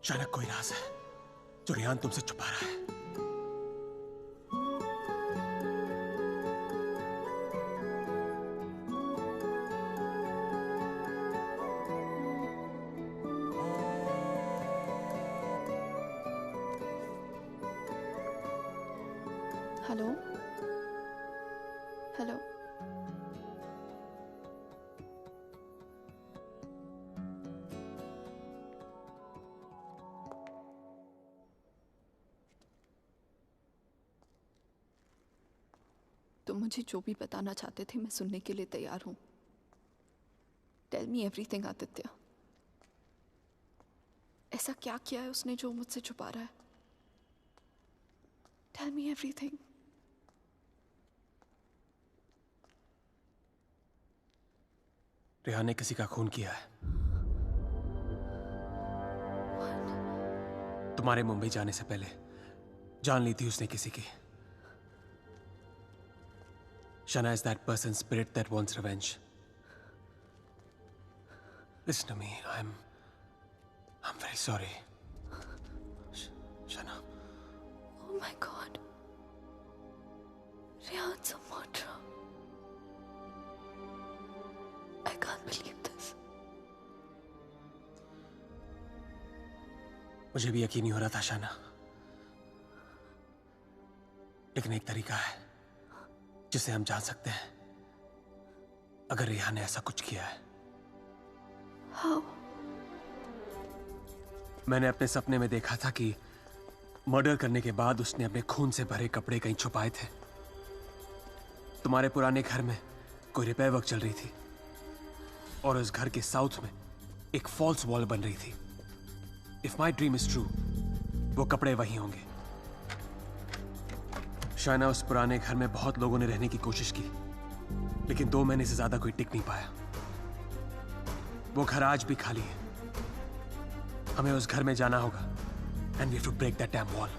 Speaker 10: शायद कोई राज है जो रिहान तुमसे छुपा रहा है।
Speaker 7: Hello hello. तुम मुझे जो भी बताना चाहते थे मैं सुनने के लिए तैयार हूं। Tell me everything Aditya. ऐसा क्या किया है उसने जो मुझसे छुपा रहा है? Tell me everything.
Speaker 10: रिहान ने किसी का खून किया है। तुम्हारे मुंबई जाने से पहले जान ली थी उसने किसी की। Shana is that person's spirit that wants revenge. Listen to me. I'm very sorry. Shana.
Speaker 7: Oh my God. Rehan's a murderer. I can't believe this.
Speaker 10: मुझे भी यकीन नहीं हो रहा था शाना, लेकिन एक तरीका है जिसे हम जान सकते हैं अगर रिहान ने ऐसा कुछ किया है।
Speaker 7: How?
Speaker 10: मैंने अपने सपने में देखा था कि मर्डर करने के बाद उसने अपने खून से भरे कपड़े कहीं छुपाए थे। तुम्हारे पुराने घर में कोई रिपेयर वर्क चल रही थी और उस घर के साउथ में एक फॉल्स वॉल बन रही थी। If my dream is true, वो कपड़े वहीं होंगे। शायना, उस पुराने घर में बहुत लोगों ने रहने की कोशिश की, लेकिन 2 महीने से ज्यादा कोई टिक नहीं पाया। वो घर आज भी खाली है। हमें उस घर में जाना होगा and we have to break that damn wall.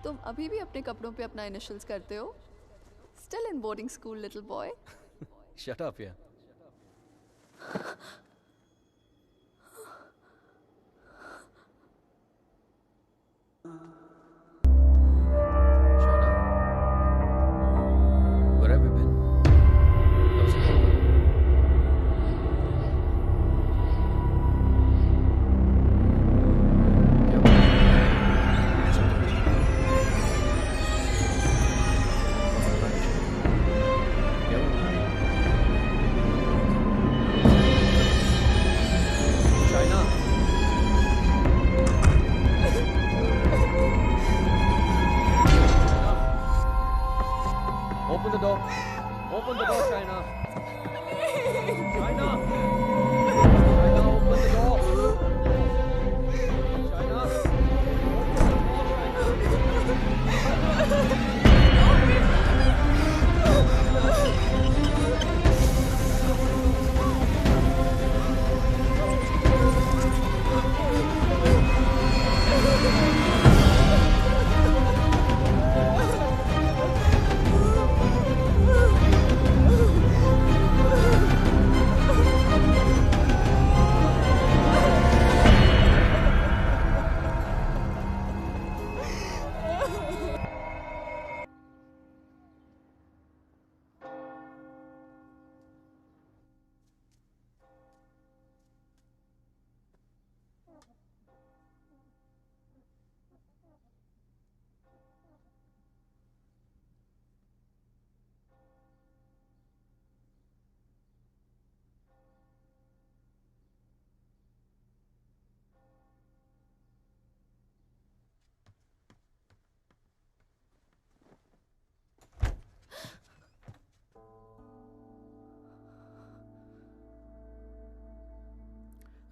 Speaker 7: तुम अभी भी अपने कपड़ों पे अपना इनिशियल्स करते हो? Still in boarding school, little boy.
Speaker 5: Shut up, yeah. Where have you been? How's it going? क्या हुआ? सब ठीक है? क्या हुआ? China. Open the door. Open the door, China. China. China, open the door. China.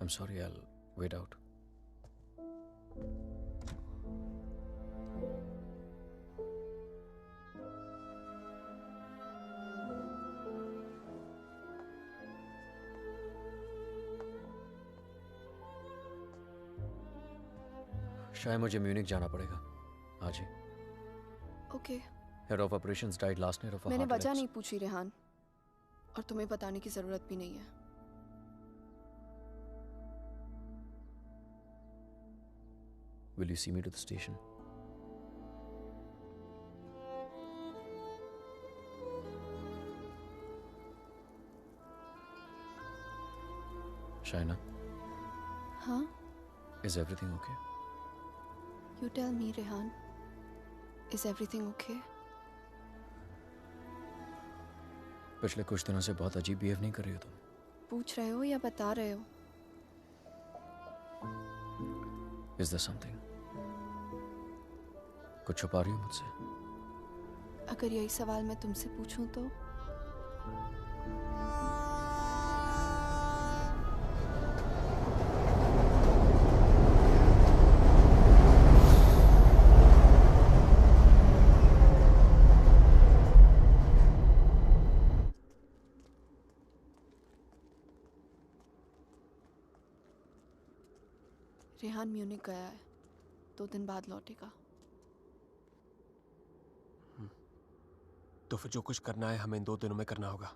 Speaker 5: I'm sorry, I'll wait out. शायद मुझे Munich जाना पड़ेगा आज ही।
Speaker 7: Okay.
Speaker 5: Head of operations died last night ऑफ
Speaker 7: मैंने वजह नहीं पूछी रेहान, और तुम्हें बताने की जरूरत भी नहीं है।
Speaker 5: Will you see me to the station? Shaina,
Speaker 7: हाँ?
Speaker 5: is everything okay?
Speaker 7: You tell me, Rehan. Is everything okay?
Speaker 5: पिछले कुछ दिनों से बहुत अजीब बिहेव नहीं कर रही हो तुम।
Speaker 7: पूछ रहे हो या बता रहे हो?
Speaker 5: Is there something? कुछ छुपा रही हो मुझसे?
Speaker 7: अगर यही सवाल मैं तुमसे पूछूं तो? रेहान म्यूनिक गया है, 2 दिन बाद लौटेगा।
Speaker 10: तो फिर जो कुछ करना है हमें इन 2 दिनों में करना होगा।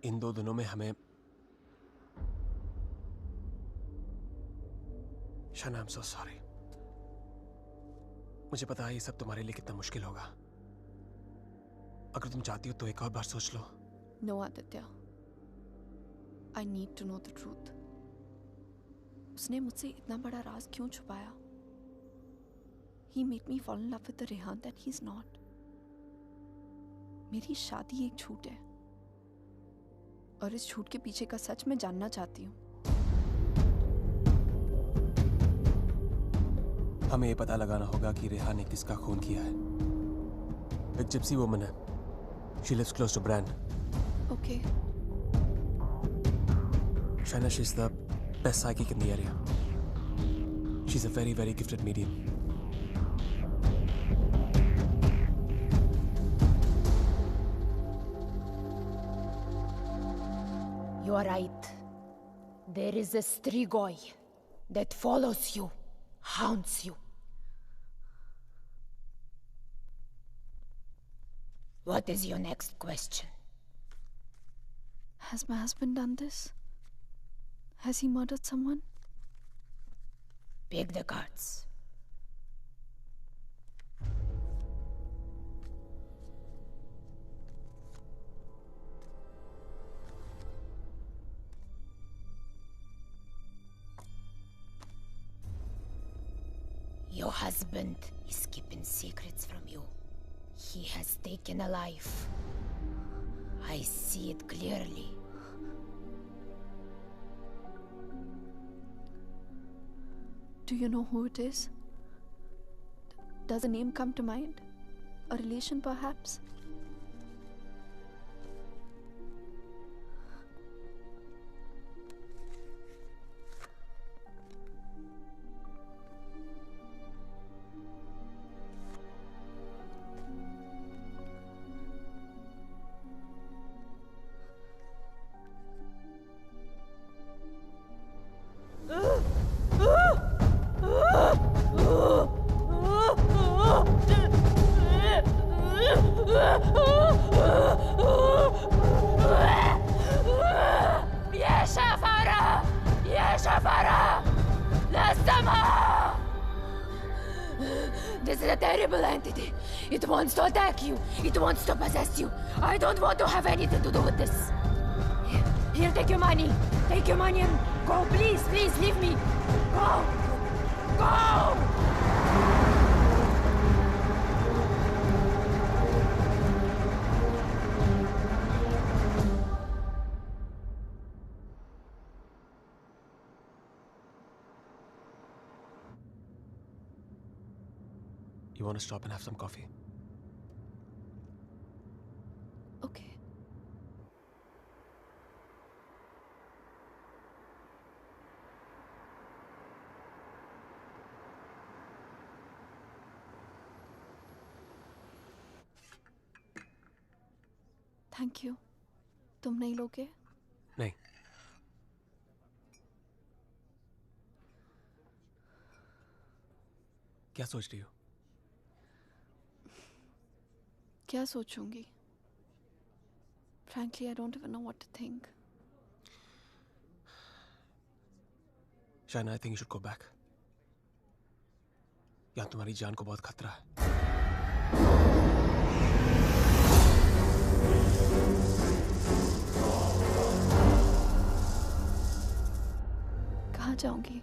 Speaker 10: इन 2 दिनों में हमें शाना, आई एम सो सॉरी। मुझे पता है ये सब तुम्हारे लिए कितना मुश्किल होगा। अगर तुम चाहती हो तो एक और बार सोच लो।
Speaker 7: No Aditya, I need to know the truth. उसने मुझसे इतना बड़ा राज क्यों छुपाया? He made me fall in love with the Rehan that he's not. मेरी शादी एक झूठ है, और इस झूठ के पीछे का सच मैं जानना चाहती हूँ।
Speaker 10: हमें ये पता लगाना होगा कि रेहान ने किसका खून किया है। एक जिप्सी वुमन है। She lives close to Bran.
Speaker 7: Okay.
Speaker 10: Shaina, she's the best psychic in the area. She's a very, very gifted medium.
Speaker 11: You are right. There is a Strigoi that follows you, haunts you. What is your next question?
Speaker 7: Has my husband done this? Has he murdered someone?
Speaker 11: Pick the cards. Your husband is keeping secrets from you. He has taken a life. I see it clearly.
Speaker 7: Do you know who it is? Does a name come to mind? A relation, perhaps?
Speaker 11: This is a terrible entity. It wants to attack you. It wants to possess you. I don't want to have anything to do with this. Here, take your money. Take your money and go. Please, please, leave me. Go. Go!
Speaker 10: You want to stop and have some coffee?
Speaker 7: Okay. Thank you. तुम नहीं लोगे?
Speaker 10: नहीं। क्या सोच रही हो?
Speaker 7: क्या सोचूंगी? Frankly, I don't even know what to think.
Speaker 10: Shaina, I think you should go back. यहाँ तुम्हारी जान को बहुत खतरा है.
Speaker 7: कहाँ जाऊंगी?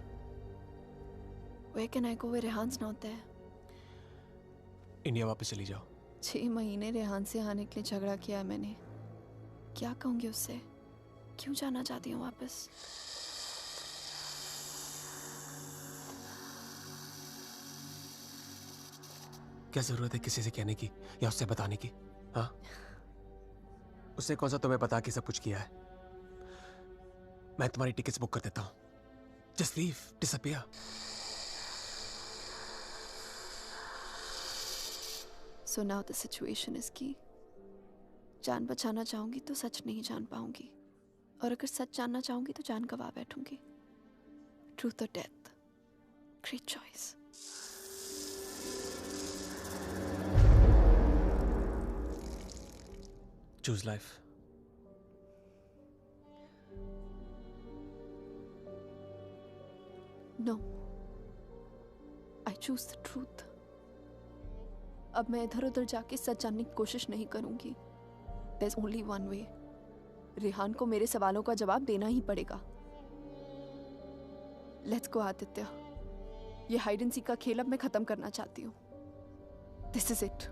Speaker 7: Where can I go where Rehan's not there?
Speaker 10: India वापस चली जाओ.
Speaker 7: 6 महीने रेहान से आने के लिए झगड़ा किया है मैंने. क्या कहूंगी उससे? क्यों जाना चाहती हूँ वापस?
Speaker 10: क्या जरूरत है किसी से कहने की या उससे बताने की? हाँ? उसने कौन सा तुम्हें बता के सब कुछ किया है? मैं तुम्हारी टिकट्स बुक कर देता हूँ. Just leave, disappear.
Speaker 7: So now the situation is key. जान बचाना चाहूंगी तो सच नहीं जान पाऊंगी, और अगर सच जानना चाहूंगी तो जान गवा बैठूंगी. Truth or death? Great choice.
Speaker 10: Choose life.
Speaker 7: No. I choose the truth. अब मैं इधर उधर जाके सच जानने की कोशिश नहीं करूंगी. There's only one way. Rehan को मेरे सवालों का जवाब देना ही पड़ेगा. Let's go, Aditya. ये हाइड एंड सीक का खेल अब मैं खत्म करना चाहती हूँ. This is it.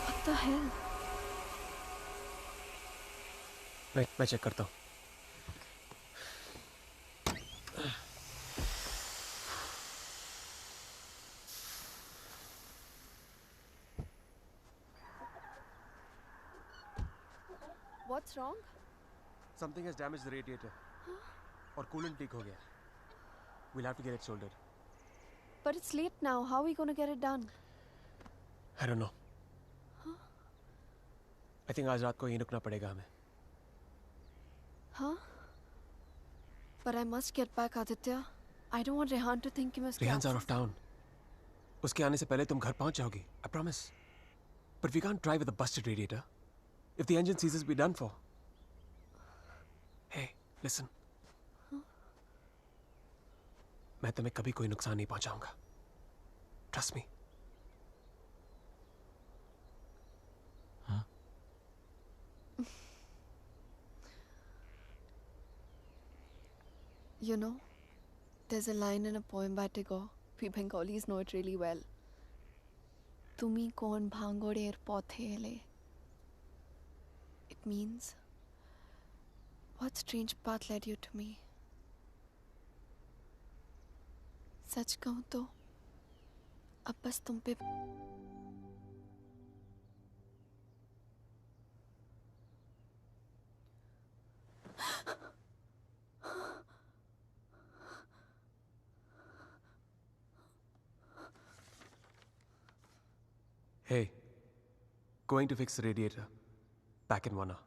Speaker 7: What the hell?
Speaker 10: मैं चेक करता हूँ.
Speaker 7: What's wrong?
Speaker 10: Something has damaged the radiator. और coolant leak हो गया. We'll have to get it soldered.
Speaker 7: But it's late now. How are we gonna get it done?
Speaker 10: I don't know. I think आज रात को यहीं रुकना पड़ेगा हमें.
Speaker 7: Huh? But I must get back, Aditya. I don't want Rehan to think he must.
Speaker 10: Rehan's out of town. उसके आने से पहले तुम घर पहुंच जाओगी. I promise. But we can't drive with a busted radiator. If the engine seizes, we're done for. Hey, listen. मैं तुम्हें कभी कोई नुकसान नहीं पहुंचाऊंगा. Trust me.
Speaker 7: You know, there's a line in a poem by Tagore. We Bengalis know it really well. Tumi kon bhangorer pothele. It means, what strange path led you to me? सच कहूं तो अब बस तुम पे
Speaker 10: Hey, going to fix the radiator. Back in 1 hour.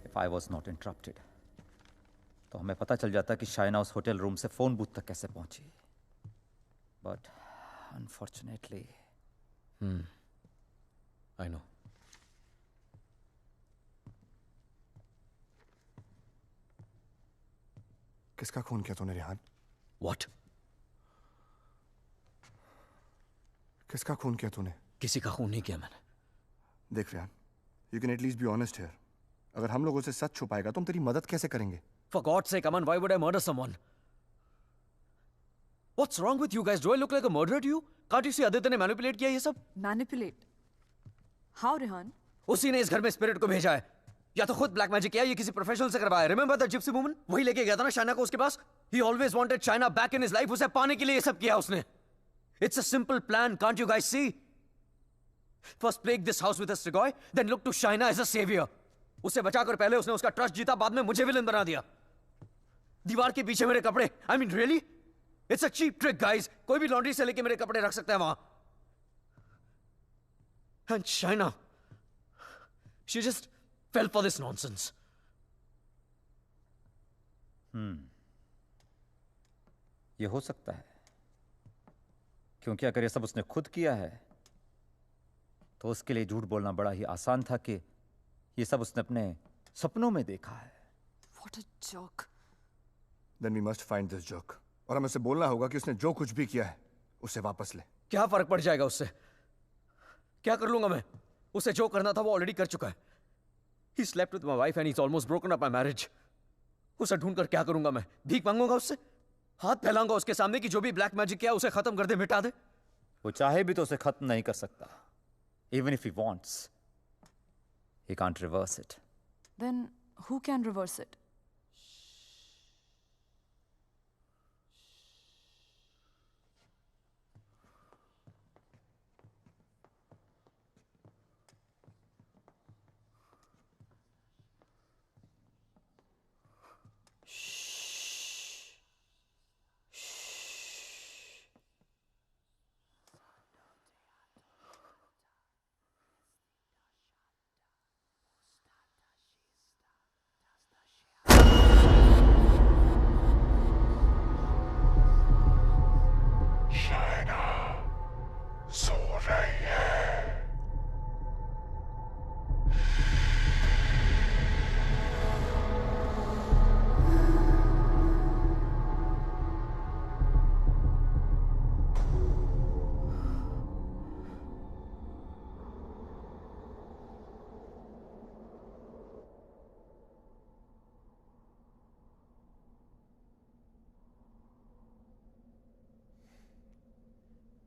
Speaker 9: If I was not interrupted, तो हमें पता चल जाता कि शाइना उस होटल रूम से फोन बूथ तक कैसे पहुंची. But unfortunately,
Speaker 5: I know.
Speaker 8: किसका खून किया तूने रेहान?
Speaker 5: What?
Speaker 8: किसका खून किया तूने?
Speaker 5: किसी का खून नहीं किया मैंने.
Speaker 8: देख Rehan, you can at least be honest here. अगर हम लोगों से सच छुपाएगा तो हम तेरी मदद कैसे करेंगे?
Speaker 5: For God's sake, Aman, why would I murder someone? What's wrong with you guys? Do I look like a murderer to you? Can't you see Aditya ने manipulate किया ये सब?
Speaker 4: Manipulate? How, Rehan?
Speaker 5: उसी ने इस घर में स्पिरिट को भेजा है. या तो खुद ब्लैक मैजिक किया या किसी प्रोफेशनल से करवाया. Remember that gypsy woman? वही लेके गया था ना शाइना को उसके पास. He always wanted Shaina back in his life. उसे पाने के लिए ये सब किया उसने. It's a simple plan. Can't you guys see? First plague this house with a Strigoi, then look to Shaina as a savior. उसे बचाकर पहले उसने उसका ट्रस्ट जीता, बाद में मुझे विलन बना दिया. दीवार के पीछे मेरे कपड़े. I mean, really? It's a cheap trick, guys. कोई भी लॉन्ड्री से लेके मेरे कपड़े रख सकता है वहां. And Shaina, she just fell for this nonsense.
Speaker 9: ये हो सकता है, क्योंकि अगर ये सब उसने खुद किया है तो उसके लिए झूठ बोलना बड़ा ही आसान था कि ये सब उसने अपने सपनों में देखा है.
Speaker 4: What a joke.
Speaker 8: Then we must find this joke. और हमें उसे बोलना होगा कि उसने जो कुछ भी किया है उसे वापस ले.
Speaker 5: क्या फर्क पड़ जाएगा उससे? क्या कर लूंगा मैं? उसे जो करना था वो ऑलरेडी कर चुका है. He slept with my wife and he's almost broken up my marriage. उसे ढूंढकर क्या करूंगा मैं? भीख मांगूंगा उससे? हाथ फैलाऊंगा उसके सामने कि जो भी ब्लैक मैजिक किया उसे खत्म कर दे, मिटा दे?
Speaker 9: वो चाहे भी तो उसे खत्म नहीं कर सकता. Even if he wants, he can't reverse it.
Speaker 4: Then who can reverse it?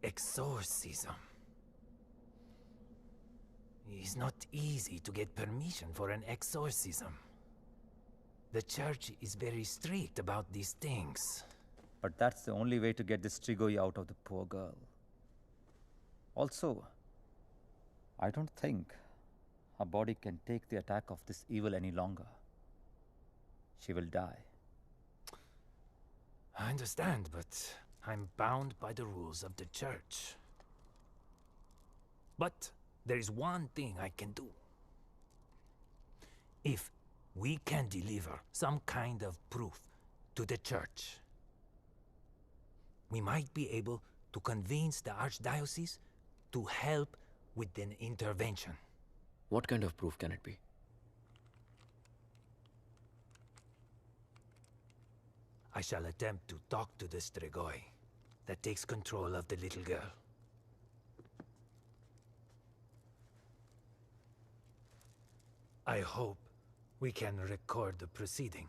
Speaker 12: Exorcism. It's not easy to get permission for an exorcism. The church is very strict about these things.
Speaker 9: But that's the only way to get this Strigoi out of the poor girl. Also, I don't think her body can take the attack of this evil any longer. She will die.
Speaker 12: I understand, but I'm bound by the rules of the church. But there is one thing I can do. If we can deliver some kind of proof to the church, we might be able to convince the archdiocese to help with an intervention.
Speaker 5: What kind of proof can it be?
Speaker 12: I shall attempt to talk to the Strigoi that takes control of the little girl. I hope we can record the proceeding.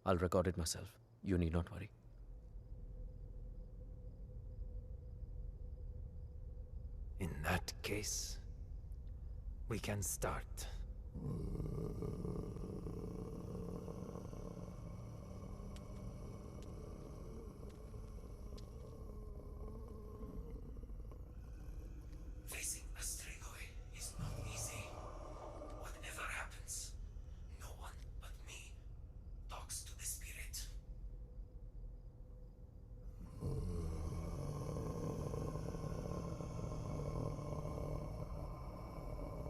Speaker 5: I'll record it myself. You need not worry.
Speaker 12: In that case, we can start. Facing a straightaway is not easy. Whatever happens, no one but me talks to the spirit.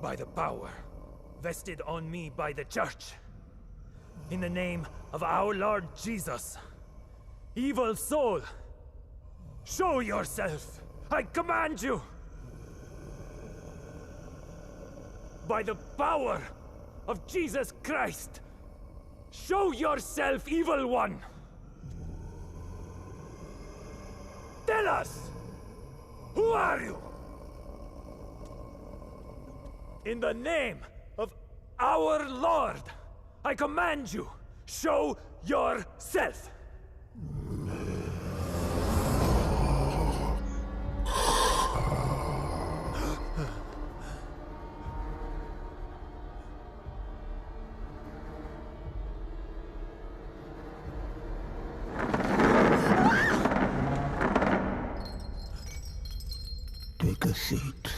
Speaker 12: By the power vested on me by the Church, in the name of our Lord Jesus, evil soul, show yourself! I command you! By the power of Jesus Christ, show yourself, evil one! Tell us! Who are you? In the name of our Lord, I command you, show yourself!
Speaker 2: Take a seat.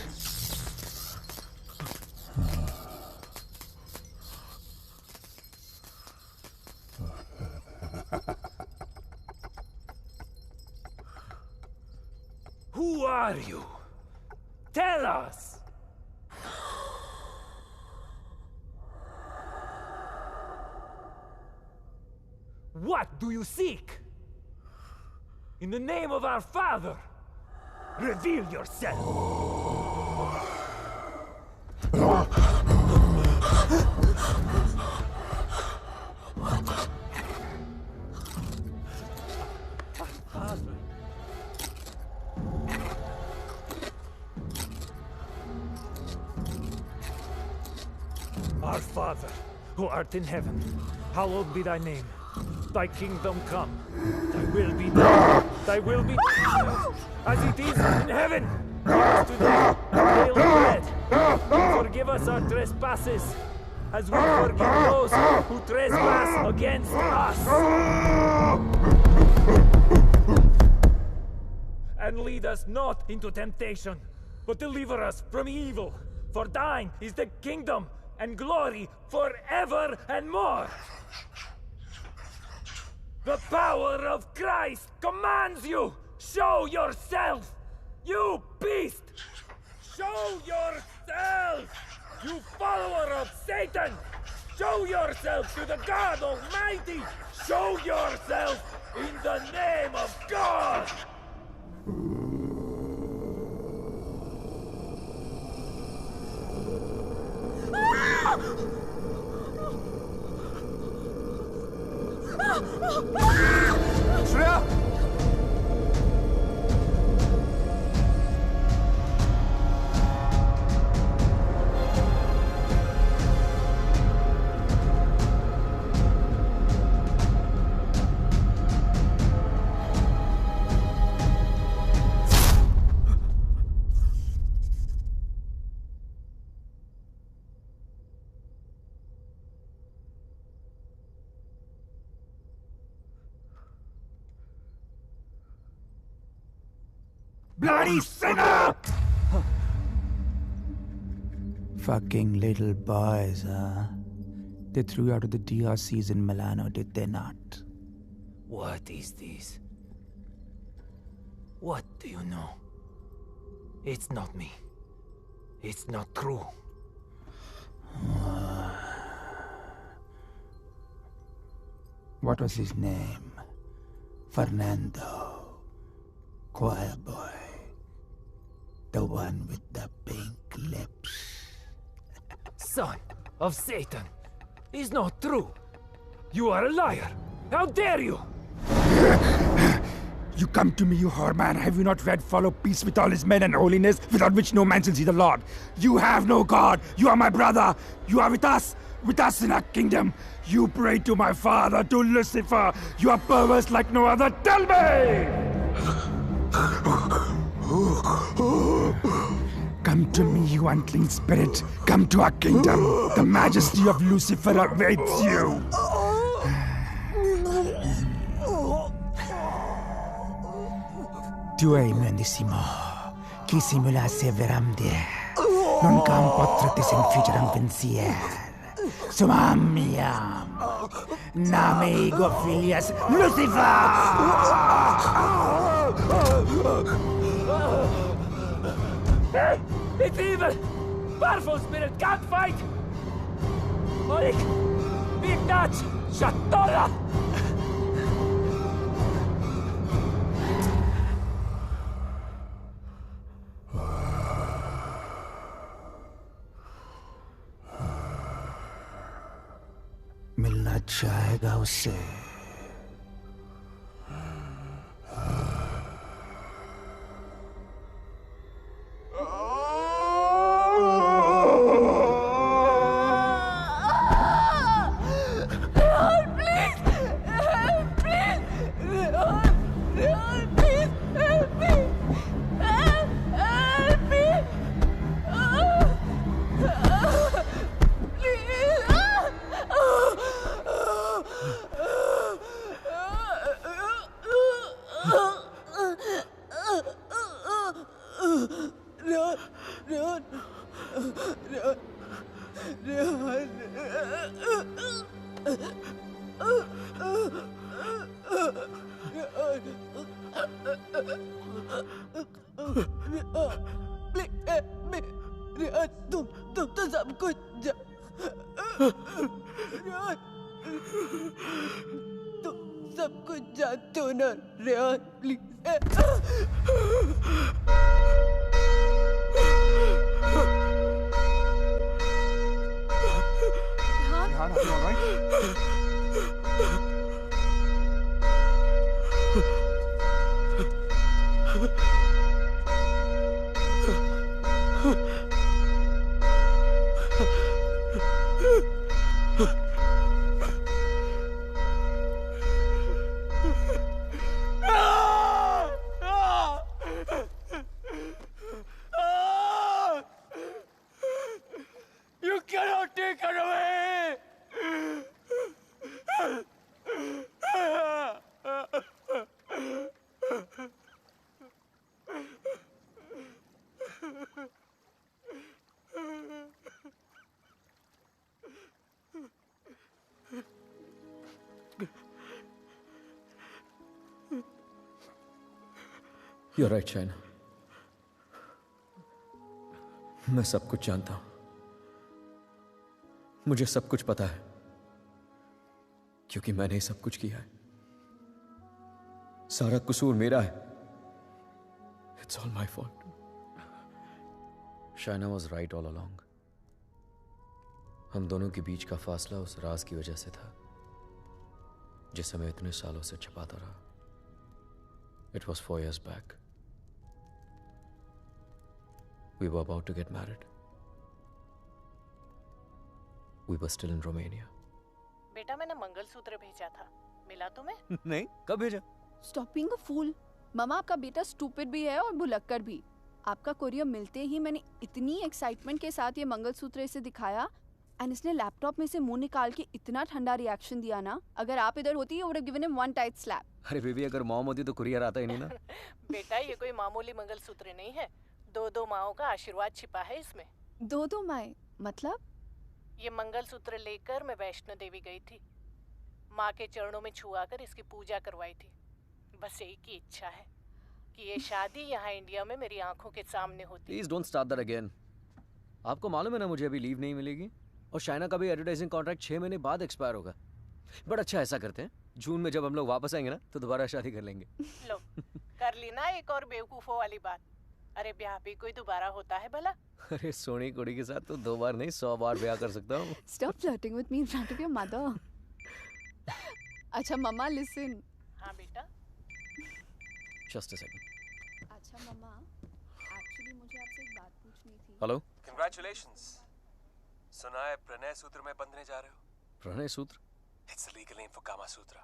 Speaker 12: Who are you? Tell us! What do you seek? In the name of our Father, reveal yourself! Our Father, who art in heaven, hallowed be thy name. Thy kingdom come. Thy will be done. Thy will be done as it is in heaven. Give us today our daily bread. And forgive us our trespasses, as we forgive those who trespass against us. And lead us not into temptation, but deliver us from evil. For thine is the kingdom and glory forever and more. The power of Christ commands you! Show yourself! You beast! Show yourself! You follower of Satan! Show yourself to the God Almighty! Show yourself in the name of God!
Speaker 8: Shreya!
Speaker 2: Bloody sinner! Fucking little boys, huh? They threw you out of the DRCs in Milano, did they not?
Speaker 12: What is this? What do you know? It's not me. It's not true.
Speaker 2: What was his name? Fernando. Choir boy. The one with the pink lips.
Speaker 12: Son of Satan. Is not true. You are a liar. How dare you?
Speaker 2: You come to me, you whoreman. Have you not read follow peace with all his men and holiness, without which no man shall see the Lord? You have no God. You are my brother. You are with us in our kingdom. You pray to my father, to Lucifer. You are perverse like no other. Tell me! Come to me, you unclean spirit. Come to our kingdom. The majesty of Lucifer awaits you. Tu hai menissimo. Chi simulasse veramde. Non cam potratis inficeram pensier. Sumam miam. Name ego filias Lucifer!
Speaker 12: Hey! It's evil! Powerful spirit can't fight! Olik! Big Dutch! Shatola!
Speaker 2: मिलना चाहेगा उससे
Speaker 13: तुम तो सब कुछ तुम सब कुछ जानते हो ना Rehan please
Speaker 8: Rehan, are you all right?
Speaker 12: You cannot take her away!
Speaker 5: You're right, Shaina. मैं सब कुछ जानता हूं. मुझे सब कुछ पता है क्योंकि मैंने ही सब कुछ किया है. सारा कसूर मेरा है. It's all my fault. Shaina was right all along. हम दोनों के बीच का फासला उस राज की वजह से था जिसे मैं इतने सालों से छिपाता रहा. It was 4 years back. We were about to get married. We were still in Romania.
Speaker 14: बेटा मैंने मंगलसूत्र भेजा था. मिला तुम्हें?
Speaker 5: नहीं, कब भेजा?
Speaker 7: Stop being a fool. मामा आपका बेटा स्टूपिड भी है और भुलक्कड़ भी. आपका कोरियर मिलते ही मैंने इतनी एक्साइटमेंट के साथ ये मंगलसूत्र इसे दिखाया एंड इसने लैपटॉप में से मुंह निकाल के इतना ठंडा रिएक्शन दिया ना. अगर आप इधर होती you would have given him one tight slap.
Speaker 5: अरे बेबी, अगर मॉम होती तो कुरियर आता ही नहीं ना.
Speaker 14: बेटा ये कोई मामूली मंगलसूत्र नहीं है. 2 माओं का आशीर्वाद छिपा है इसमें.
Speaker 7: 2 माएं मतलब?
Speaker 14: ये मंगलसूत्र लेकर मैं वैष्णो देवी गई थी. माँ के चरणों में छुआकर इसकी पूजा करवाई थी. बस एक ही इच्छा है कि ये शादी यहाँ इंडिया में मेरी आंखों के सामने होती.
Speaker 5: Please don't start that again. आपको मालूम है ना मुझे अभी लीव नहीं मिलेगी और शाइना का भी एडवर्टाइजिंग कॉन्ट्रैक्ट 6 महीने बाद एक्सपायर होगा. बट अच्छा ऐसा करते हैं, जून में जब हम लोग वापस आएंगे ना तो दोबारा शादी कर लेंगे.
Speaker 14: लो कर ली ना एक और बेवकूफों वाली बात. अरे ब्याह भी कोई दोबारा होता है भला?
Speaker 5: अरे सोनी कुड़ी के साथ तो 2 बार नहीं 100 बार ब्याह कर सकता हूँ.
Speaker 7: Stop flirting with me in front of your mother. अच्छा मम्मा listen.
Speaker 14: हाँ बेटा.
Speaker 5: Just a second.
Speaker 7: अच्छा मम्मा, actually मुझे आपसे एक बात पूछनी थी.
Speaker 5: Hello.
Speaker 10: Congratulations. सुना है प्रणय सूत्र में बंधने जा रहे हो?
Speaker 5: प्रणय सूत्र?
Speaker 10: It's the legal name for Kama Sutra.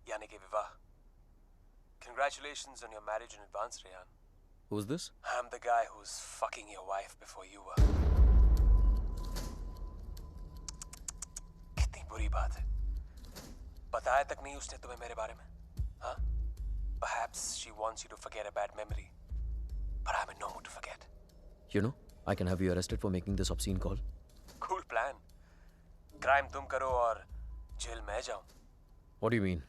Speaker 10: यानी कि विवाह. Congratulations on your marriage in advance, Rehan.
Speaker 5: Who's this?
Speaker 10: I'm the guy who's fucking your wife before you were. कितनी बुरी बात है. बताया तक नहीं उसने तुम्हें मेरे बारे में, हाँ? Perhaps she wants you to forget a bad memory, but I'm in no mood to forget.
Speaker 5: You know, I can have you arrested for making this obscene call.
Speaker 10: Cool plan. Crime तुम करो और jail मैं जाऊं.
Speaker 5: What do you mean?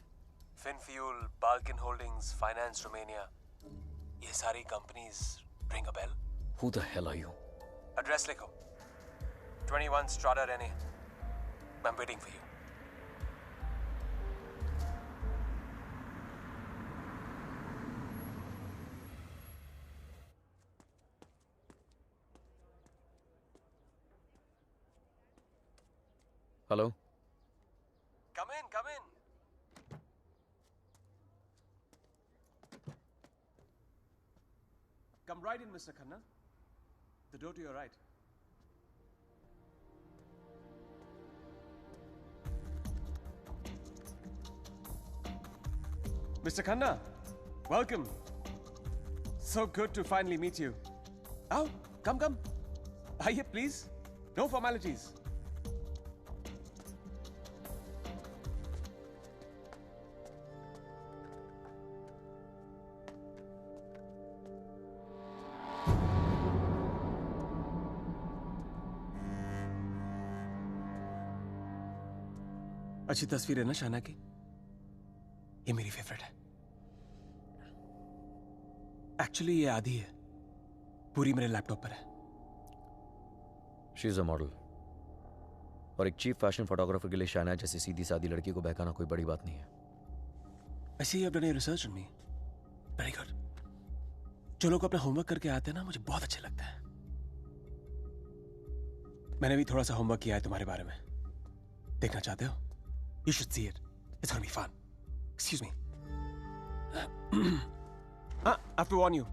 Speaker 10: Finfuel, Balkan Holdings, Finance Romania. ये सारी companies ring a bell.
Speaker 5: Who the hell are you?
Speaker 10: Address लिखो. 21 Strada Rene. I'm waiting for you.
Speaker 5: Hello?
Speaker 10: Come in, come in. Come right in, Mr. Khanna. The door to your right. Mr. Khanna, welcome. So good to finally meet you. Oh, come. Aye, please. No formalities. अच्छी तस्वीर है ना शाना की? ये मेरी favourite है. Actually ये आधी है, पूरी मेरे लैपटॉप पर है.
Speaker 5: She is a model. और एक चीफ फैशन फोटोग्राफर के लिए शाना जैसी सीधी सादी लड़की को बहकाना कोई बड़ी बात नहीं है.
Speaker 10: I see you have done your research on me. Very good. जो लोग अपना होमवर्क करके आते हैं ना, मुझे बहुत अच्छे लगता है. मैंने भी थोड़ा सा होमवर्क किया है तुम्हारे बारे में. देखना चाहते हो? You should see it. It's gonna be fun. Excuse me. I have to warn you.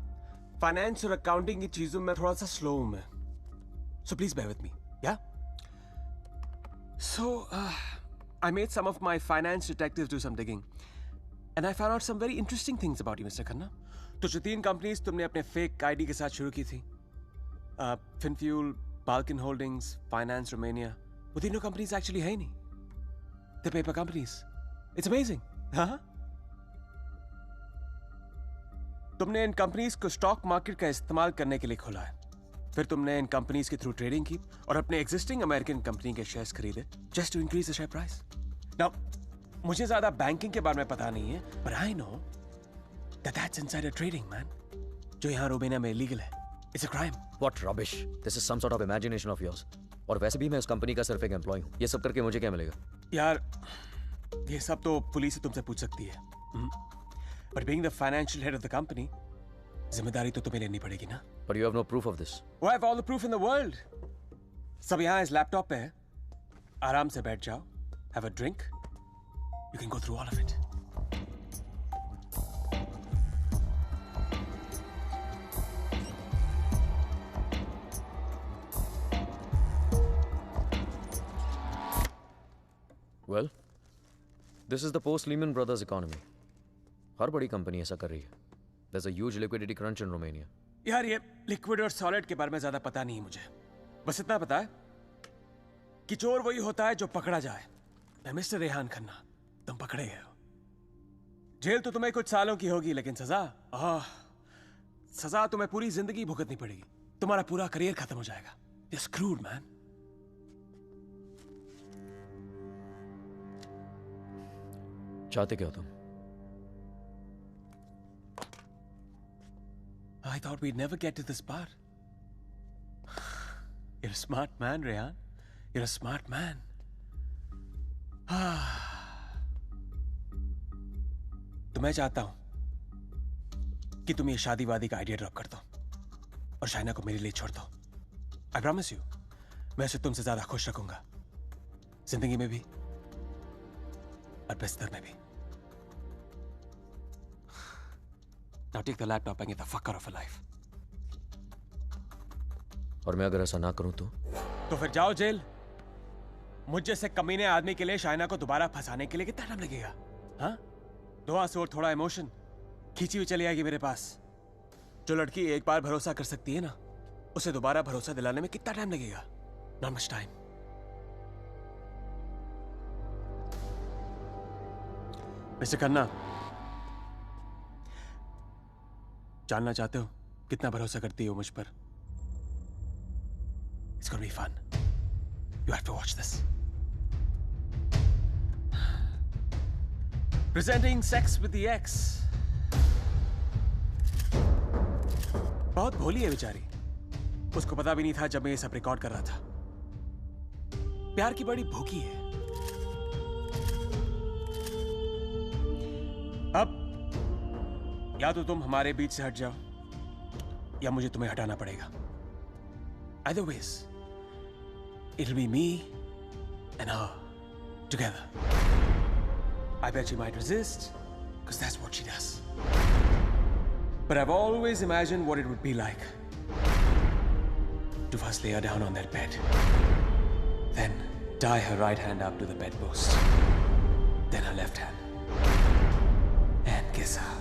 Speaker 10: Finance और accounting की चीजों में थोड़ा सा slow हूँ मैं. So please bear with me. Yeah? So, I made some of my finance detectives do some digging. And I found out some very interesting things about you, Mr. Khanna. तो जो 3 companies तुमने अपने fake ID के साथ शुरू की थी, Finfuel, Balkan Holdings, Finance Romania, वो तीनों companies actually है ही नहीं. The paper companies. It's amazing. हाँ? तुमने इन कंपनीज को स्टॉक मार्केट का इस्तेमाल करने के लिए खोला है. फिर तुमने इन कंपनीज के थ्रू ट्रेडिंग की और अपने एग्जिस्टिंग अमेरिकन कंपनी के शेयर्स खरीदे just to increase the share price. Now मुझे ज्यादा बैंकिंग के बारे में पता नहीं है, but I know that that's insider trading, man. जो यहाँ रोमेनिया में इलीगल है. It's a crime.
Speaker 5: What rubbish. This is some sort of imagination of yours. और वैसे भी मैं उस कंपनी का सिर्फ एक एम्प्लॉय हूँ. ये सब करके मुझे क्या मिलेगा?
Speaker 10: यार, ये सब तो पुलिस ही तुमसे पूछ सकती है. But being the financial head of the company, जिम्मेदारी तो तुम्हें लेनी पड़ेगी ना.
Speaker 5: But you have no proof of this.
Speaker 10: Oh, I have all the proof in the world. सब यहाँ इस लैपटॉप पे है. आराम से बैठ जाओ. Have a drink. You can go through all of it.
Speaker 5: Well, this is the post-Lehman Brothers economy. हर बड़ी कंपनी ऐसा कर रही है. There's a huge liquidity crunch in Romania.
Speaker 10: यार ये लिक्विड और सॉलिड के बारे में ज्यादा पता नहीं है मुझे. बस इतना पता है कि चोर वही होता है जो पकड़ा जाए. मिस्टर रेहान खन्ना, तुम पकड़े गए हो. जेल तो तुम्हें कुछ सालों की होगी, लेकिन सजा तुम्हें पूरी जिंदगी भुगतनी पड़ेगी. तुम्हारा पूरा करियर खत्म हो जाएगा. You're screwed, man.
Speaker 5: चाहते क्या हो तुम?
Speaker 10: I thought we'd never get to this part. You're a smart man, Rehan. You're a smart man. तो मैं चाहता हूं कि तुम ये शादी वादी का आइडिया ड्रॉप कर दो और शाइना को मेरे लिए छोड़ दो. I promise you, मैं उसे तुमसे ज्यादा खुश रखूंगा. जिंदगी में भी और बिस्तर में भी. Now take the laptop and get the fuck out of her life.
Speaker 5: और मैं अगर ऐसा ना करूं
Speaker 10: तो फिर जाओ जेल. मुझ जैसे कमीने आदमी के लिए शाइना को दोबारा फंसाने के लिए कितना टाइम लगेगा? हाँ? 2 आंसू और थोड़ा इमोशन, खींची हुई चली आएगी मेरे पास. जो लड़की एक बार भरोसा कर सकती है ना, उसे दोबारा भरोसा दिलाने में कितना टाइम लगेगा? Not much time. Mister Khanna, जानना चाहते हो कितना भरोसा करती हो मुझ पर? It's gonna be fun. You have to watch this. Presenting Sex with the Ex. बहुत भोली है बेचारी। उसको पता भी नहीं था जब मैं ये सब रिकॉर्ड कर रहा था। प्यार की बड़ी भूखी है। अब या तो तुम हमारे बीच से हट जाओ या मुझे तुम्हें हटाना पड़ेगा। Either ways, it'll be me and her together. I bet she might resist, because that's what she does. But I've always imagined what it would be like to first lay her down on that bed, then tie her right hand up to the bedpost, then her left hand, and kiss her,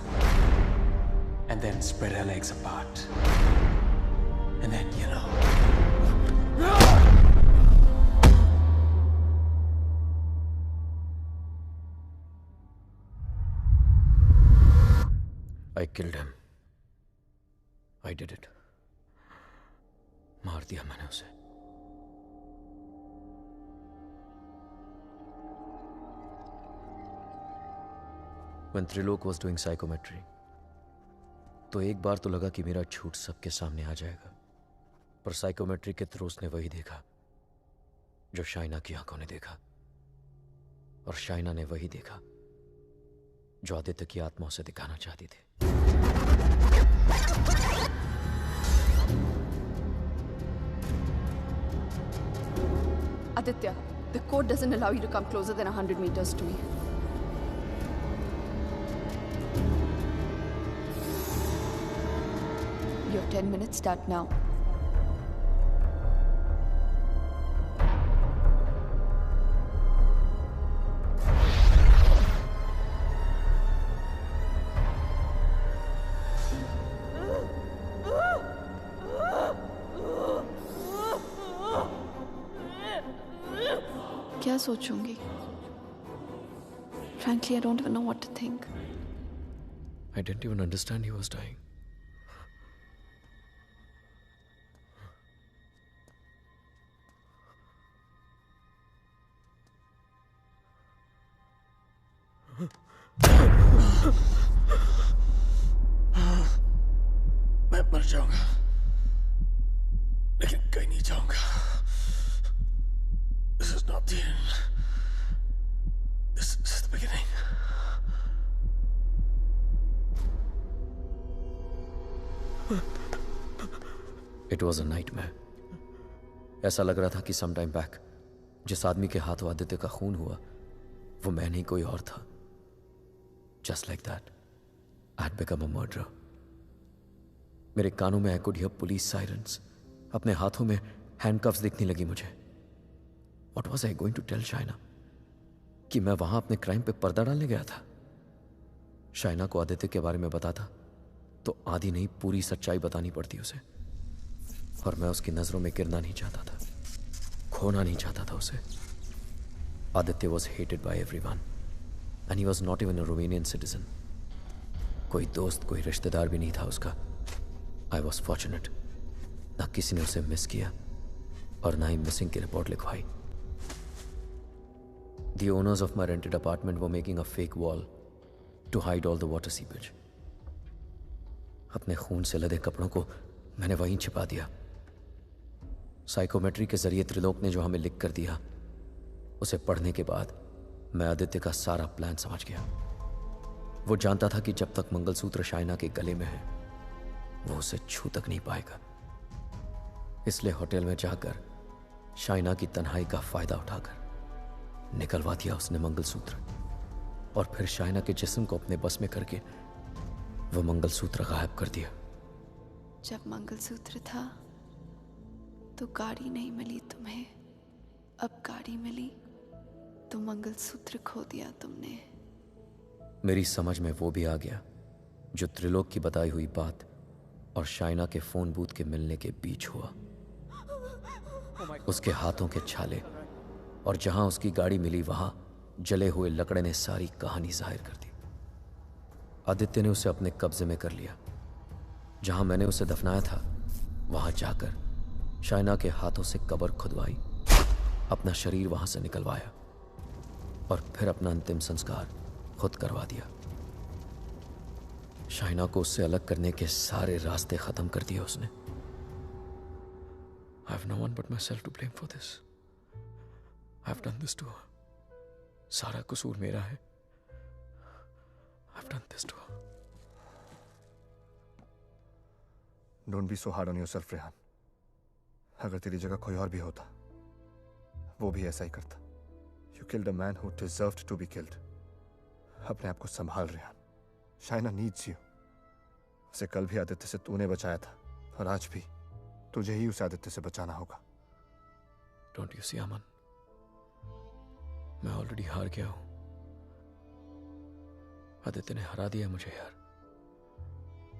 Speaker 10: and then spread her legs apart, and then, you know.
Speaker 5: I killed him. I did it. मार दिया मैंने उसे। When Trilok was doing psychometry, तो एक बार तो लगा कि मेरा झूठ सबके सामने आ जाएगा, पर साइकोमेट्री के थ्रू उसने वही देखा जो शाइना की आंखों ने देखा, और शाइना ने वही देखा जो आदित्य की आत्मा उसे दिखाना चाहती थी।
Speaker 7: Aditya, the code doesn't allow you to come closer than 100 meters to me. Your 10 minutes start now. क्या सोचूंगी? Frankly, I don't even know what to think.
Speaker 5: I didn't even understand he was dying.
Speaker 10: मैं मर जाऊंगा, लेकिन कहीं नहीं जाऊंगा। This is not the end. This is the beginning.
Speaker 5: It was a nightmare. ऐसा लग रहा था कि some time back जिस आदमी के हाथों आदित्य का खून हुआ वो मैं नहीं कोई और था। Just like that, I had become a murderer. मेरे कानों में I could hear police sirens. अपने हाथों में handcuffs दिखने लगी मुझे। What was I going to tell Shaina? कि मैं वहां अपने क्राइम पे पर्दा डालने गया था। शाइना को आदित्य के बारे में बताता तो आधी नहीं पूरी सच्चाई बतानी पड़ती उसे, और मैं उसकी नजरों में गिरना नहीं चाहता था, खोना नहीं चाहता था उसे। Aditya was hated by everyone, and he was not even a Romanian citizen. कोई दोस्त कोई रिश्तेदार भी नहीं था उसका। I was fortunate. ना किसी ने उसे मिस किया और ना ही मिसिंग की रिपोर्ट लिखवाई। The owners of my rented apartment were making a fake wall to hide all the water seepage. अपने खून से लदे कपड़ों को मैंने वहीं छिपा दिया। साइकोमेट्री के जरिए त्रिलोक ने जो हमें लिख कर दिया, उसे पढ़ने के बाद मैं आदित्य का सारा प्लान समझ गया। वो जानता था कि जब तक मंगलसूत्र शाइना के गले में है वो उसे छू तक नहीं पाएगा। इसलिए होटल में जाकर शाइना की तन्हाई का फायदा उठाकर निकलवा दिया उसने मंगलसूत्र, और फिर शाइना के जिस्म को अपने बस में करके वो मंगलसूत्र गायब कर दिया।
Speaker 7: जब मंगलसूत्र था तो गाड़ी नहीं मिली तुम्हें, अब गाड़ी मिली तो मंगलसूत्र खो दिया तुमने।
Speaker 5: मेरी समझ में वो भी आ गया जो त्रिलोक की बताई हुई बात और शाइना के फोन बूथ के मिलने के बीच हुआ। उसके हाथों के छाले और जहां उसकी गाड़ी मिली वहां जले हुए लकड़े ने सारी कहानी जाहिर कर दी। आदित्य ने उसे अपने कब्जे में कर लिया। जहां मैंने उसे दफनाया था वहां जाकर शाइना के हाथों से कब्र खुदवाई, अपना शरीर वहां से निकलवाया और फिर अपना अंतिम संस्कार खुद करवा दिया। शाइना को उससे अलग करने के सारे रास्ते खत्म कर दिए उसने। I have no one but myself to blame for this. I have done this to her. सारा कसूर मेरा है। I have done this to her.
Speaker 8: Don't be so hard on yourself, Rehan. अगर तेरी जगह कोई और भी होता, वो भी ऐसा ही करता। You killed a man who deserved to be killed. अपने आप को संभाल, रेहान। Shaina needs you. उसे कल भी आदित्य से तूने बचाया था और आज भी तुझे ही उसे आदित्य से बचाना होगा।
Speaker 5: Don't you see, अमन? मैं ऑलरेडी हार गया हूं। आदित्य ने हरा दिया मुझे यार।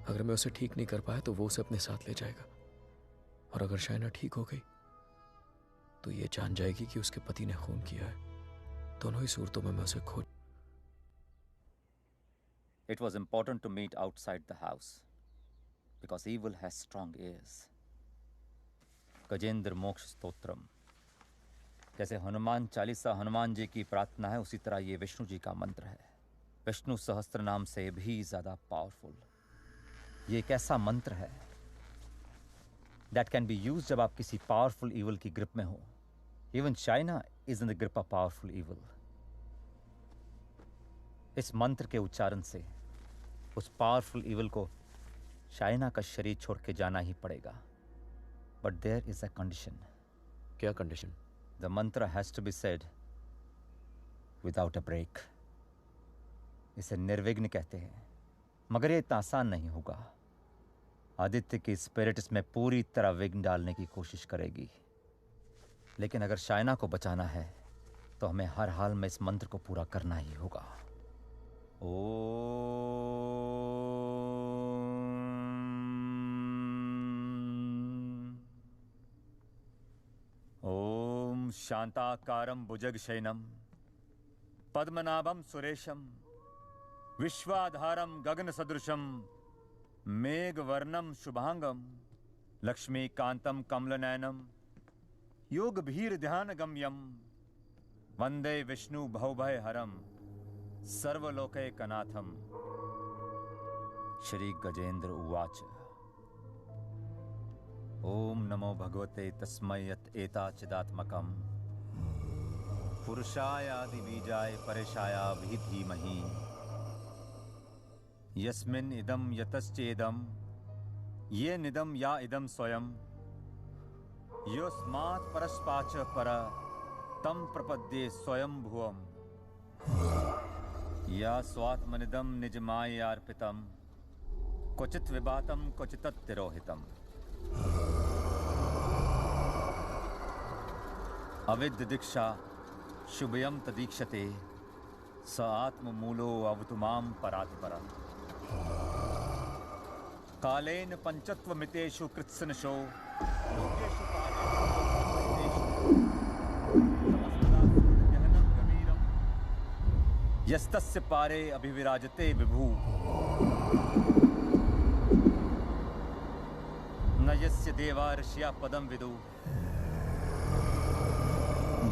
Speaker 5: अगर मैं उसे ठीक नहीं कर पाया तो वो उसे अपने साथ ले जाएगा, और अगर शाइना ठीक हो गई तो ये जान जाएगी कि उसके पति ने खून किया है। दोनों ही सूरतों में मैं उसे खो।
Speaker 9: It was important to meet outside the house because evil has strong ears. Gajendra मोक्ष स्तोत्रम। जैसे हनुमान चालीसा हनुमान जी की प्रार्थना है, उसी तरह ये विष्णु जी का मंत्र है। विष्णु सहस्त्र नाम से भी ज्यादा पावरफुल। ये एक ऐसा मंत्र है that can be used जब आप किसी पावरफुल evil की ग्रिप में हो। Even China is in the grip of powerful evil. इस मंत्र के उच्चारण से उस पावरफुल evil को चाइना का शरीर छोड़ के जाना ही पड़ेगा। But there is a condition.
Speaker 5: क्या condition?
Speaker 9: The mantra has to be said without a break. इसे निर्विघ्न कहते हैं, मगर ये इतना आसान नहीं होगा। आदित्य की स्पिरिट इसमें पूरी तरह विघ्न डालने की कोशिश करेगी, लेकिन अगर शाइना को बचाना है तो हमें हर हाल में इस मंत्र को पूरा करना ही होगा। ओम शांताकारं भुजगशयनं पद्मनाभं सुरेशं विश्वाधारं गगनसदृशं मेघवर्णं शुभांगं लक्ष्मीकान्तं कमलनयनं योगभीर्ध्यानगम्यं वंदे विष्णु भवभयहरं सर्वलोकैकनाथं। श्री गजेंद्र उवाच। ओम नमो भगवते तस्मै यत् एताचिदात्मकं पुरुषायादिबीजाय परेशाय धीमहि यस्मिन् इदं यतश्चेदं ये निदं या इदं स्वयं योस्मात् परस्पाच पर तं प्रपद्ये स्वयं भुवम् या स्वात्मनिदं निजमायार्पितं क्वचित् विभातं क्वचित् तिरोहितम्। अविद्य दीक्षा शुभयं तदीक्षते स आत्ममूलो अवतुमां परात्परम्। कालेन पंचत्वमितेषु कृत्सनशो लोकेषु यस्तस्य पारे अभिविराजते विभु न यस्य देवा ऋषिया पदं विदु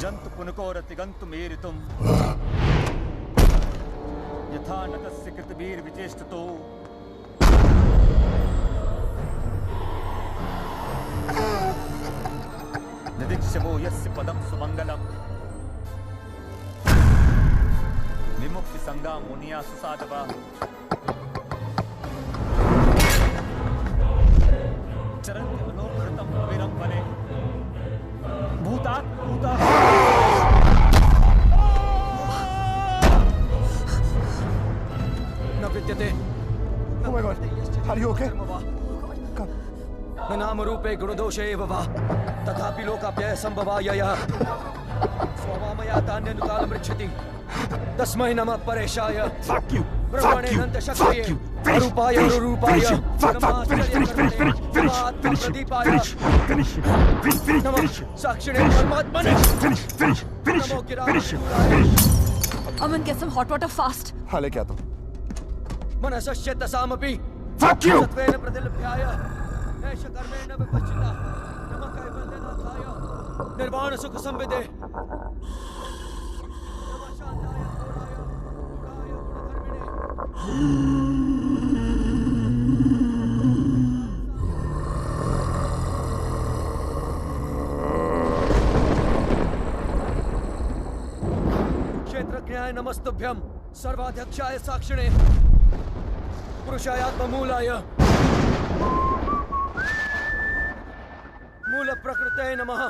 Speaker 9: जंतु पुनकोरतिगन्तुमेरितुं यथा नतस्य कृतवीर विचेष्टतो निदीक्षवो यस्य पदं सुमंगलम् विमुक्ति संगा मुनिया सुसाधवा चरन्ति मनोकृतं अविरं वने भूतात् भूता।
Speaker 15: न विद्यते।
Speaker 8: Oh my God, are you okay?
Speaker 15: न नाम रूपे गुणदोषे एव वा तथापि लोकाप्यय संभवायया स्ववामया तान्यनुकालं मृच्छति तस्मै नमः परेशाय।
Speaker 2: Fuck you!
Speaker 15: ब्रह्मणे नंद शक्तिये अरूपाय रूपाय साक्षिणे परमात्मने
Speaker 4: Aman, get some hot water fast.
Speaker 8: हाँ लेके आता हूँ।
Speaker 15: मनसश्चेत सामपि
Speaker 2: Fuck you!
Speaker 15: सत्वेन प्रतिलभ्याय नैष कर्मेण विपश्चिता नमः कैवल्यनाथाय निर्वाण सुख संविदे नमः शांताय घोराय गुणाय गुणधर्मिणे क्षेत्रज्ञाय नमस्तुभ्यं सर्वाध्यक्षाय साक्षिणे पुरुषायात्ममूलाय मूल प्रकृतये नमः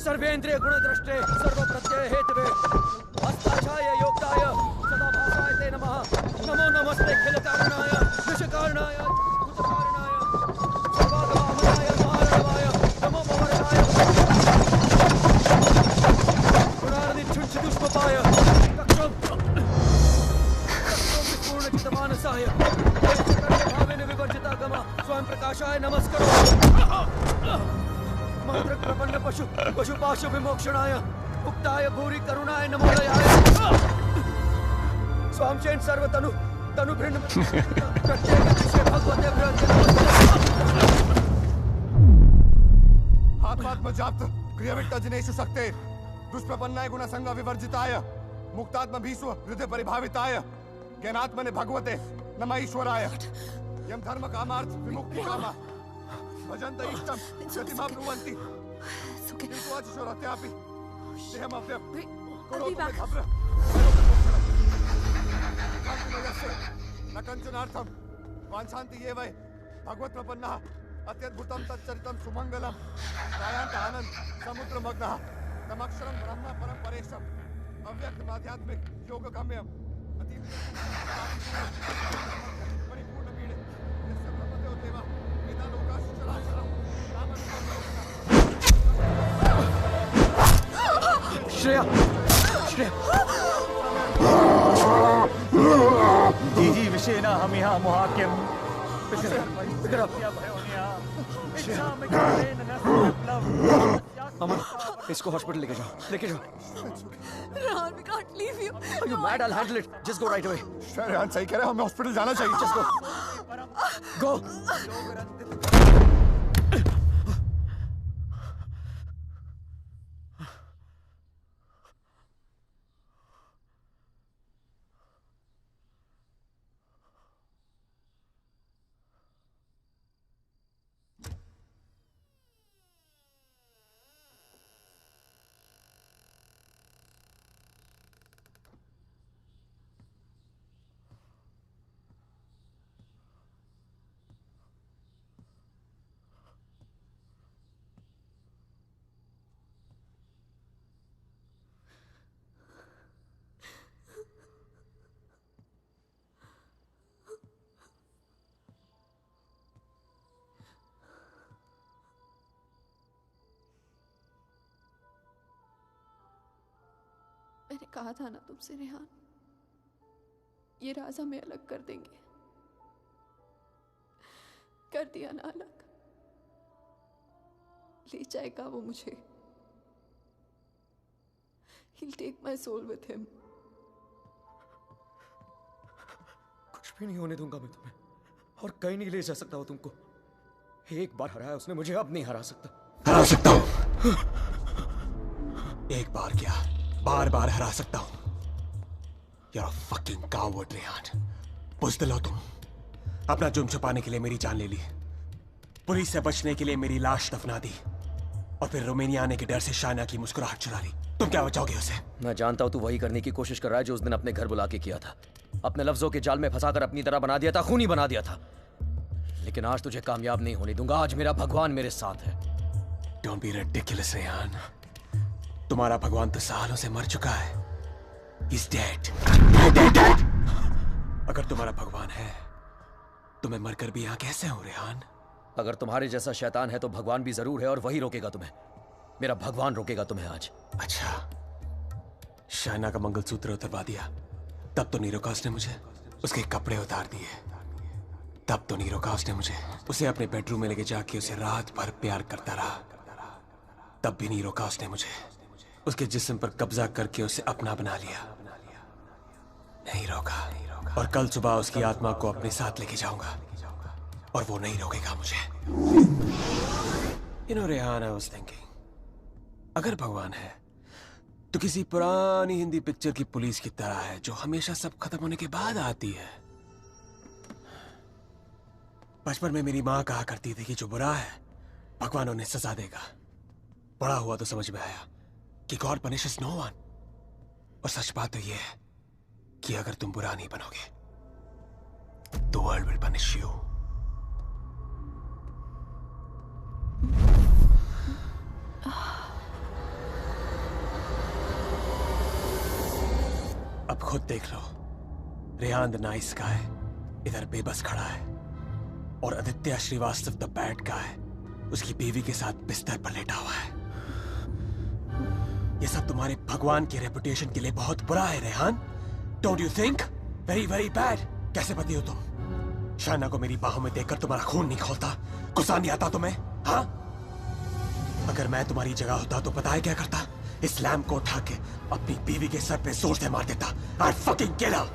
Speaker 15: सर्वेन्द्रिय गुणद्रष्टे सर्वप्रत्यय हेतवे हस्ताक्षाय योक्ताय सदाभासाय ते नमः नमो नमस्ते खिल कारणाय निष्कारणाय भूतकारणाय सर्वागमामनाय महारणवाय नमो भवरकाय गुणारधि छुंछिदुष्पपाय कक्षों पूर्णचितमानसाय भावेन विवर्जितागमा स्वयं प्रकाशाय नमस्करो मंत्र प्रपन्न पशुपाशु विमोक्षणाय उक्ताय भूरि करुणाय नमोदयाय स्वामचेन सर्वतनु तनु भिन्न प्रत्येक विषय भगवते
Speaker 8: आत्मात्मजाप्त क्रियाविट्ट जिनेषु शक्ते दुष्प्रपन्नाय गुणसंग विवर्जिताय मुक्तात्म भीष्व हृदय परिभाविताय ज्ञानात्मने भगवते नमः ईश्वराय यम धर्म कामार्थ विमुक्ति कामा भजन्त इष्टम गतिमा ब्रुवन्ति किन्तु अचिशोरत्यापि देहमप्यं करोतु मे भद्र न कञ्चनार्थं वाञ्छन्ति ये वै भगवत्प्रपन्नः अत्यद्भुतं तच्चरितं सुमङ्गलं गायान्त आनन्द समुद्रमग्नः तमक्षरं ब्रह्म परं परेशम् अव्यक्तमाध्यात्मिक योगगम्यम् परिपूर्णपीडे यस्य ब्रह्मदेव देवा वेदा लोकाश्च चराचरम्
Speaker 15: श्रेया श्रेया
Speaker 16: जीजी विषेना हम यहाँ मुहाक्यम
Speaker 15: अमन इसको हॉस्पिटल लेके जाओ
Speaker 4: Rehan, we can't leave you.
Speaker 15: Are you mad? I'll handle it. Just go right away.
Speaker 8: Rehan सही कह रहे हैं, हमें हॉस्पिटल जाना चाहिए. Just
Speaker 15: go.
Speaker 7: मैंने कहा था ना तुमसे रेहान, ये राज हमें अलग कर देंगे. कर दिया ना अलग. ले जाएगा वो मुझे. He'll take my soul with him.
Speaker 15: कुछ भी नहीं होने दूंगा मैं तुम्हें, और कहीं नहीं ले जा सकता वो तुमको. एक बार हराया उसने मुझे, अब नहीं हरा सकता.
Speaker 10: हरा सकता हूं. एक बार क्या, बार बार हरा सकता हूं. You're a fucking coward, Rehan. बुज़दिल हो तुम. अपना जुर्म छुपाने के लिए मेरी जान ले ली, पुलिस से बचने के लिए मेरी लाश दफना दी, और फिर रोमानिया आने के डर से शाइना की मुस्कुराहट चुरा ली. तुम क्या बचाओगे उसे?
Speaker 5: मैं जानता हूं तू वही करने की कोशिश कर रहा है जो उस दिन अपने घर बुला के किया था. अपने लफ्जों के जाल में फंसाकर अपनी तरह बना दिया था, खूनी बना दिया था. लेकिन आज तुझे कामयाब नहीं होने दूंगा. आज मेरा भगवान मेरे साथ है.
Speaker 10: Don't be ridiculous, Rehan. तुम्हारा भगवान तो सालों से मर चुका है. He's dead. अगर तुम्हारा भगवान है तो मैं मरकर भी यहाँ कैसे हूँ रेहान?
Speaker 5: अगर तुम्हारे जैसा शैतान है तो भगवान भी जरूर है, और वही रोकेगा तुम्हें. मेरा भगवान रोकेगा तुम्हें आज.
Speaker 10: अच्छा, शाइना का मंगलसूत्र उतरवा दिया, तब तो नीरोकास ने मुझे उसके कपड़े उतार दिए। तब तो नीरोकास ने मुझे उसे अपने बेडरूम में लेके जाके उसे रात भर प्यार करता रहा। तब भी नीरोकास ने मुझे उसके जिस्म पर कब्जा करके उसे अपना बना लिया। नहीं रोका, और कल सुबह उसकी आत्मा को अपने साथ लेके जाऊंगा और वो नहीं रोकेगा मुझे। You know, Rehan, I was thinking, अगर भगवान है तो किसी पुरानी हिंदी पिक्चर की पुलिस की तरह है जो हमेशा सब खत्म होने के बाद आती है। बचपन में मेरी माँ कहा करती थी कि जो बुरा है भगवान उन्हें सजा देगा। बड़ा हुआ तो समझ में आया कि गॉड पनिशेस नो वन। और सच बात तो यह है कि अगर तुम बुरा नहीं बनोगे तो वर्ल्ड विल पनिश यू। अब खुद देख लो, रेहान द नाइस गाय इधर बेबस खड़ा है और Aditya Shrivastava the bad guy उसकी बीवी के साथ बिस्तर पर लेटा हुआ है। ये सब तुम्हारे भगवान की रेपुटेशन के लिए बहुत बुरा है Rehan. Don't you think? Very very bad. कैसे पति हो तुम? शाइना को मेरी बाहों में देखकर तुम्हारा खून नहीं खोलता? गुस्सा नहीं आता तुम्हें? हाँ, अगर मैं तुम्हारी जगह होता तो पता है क्या करता? इस लैम्प को उठा के अपनी बीवी के सर पे जोर से मार देता। I'd fucking kill her।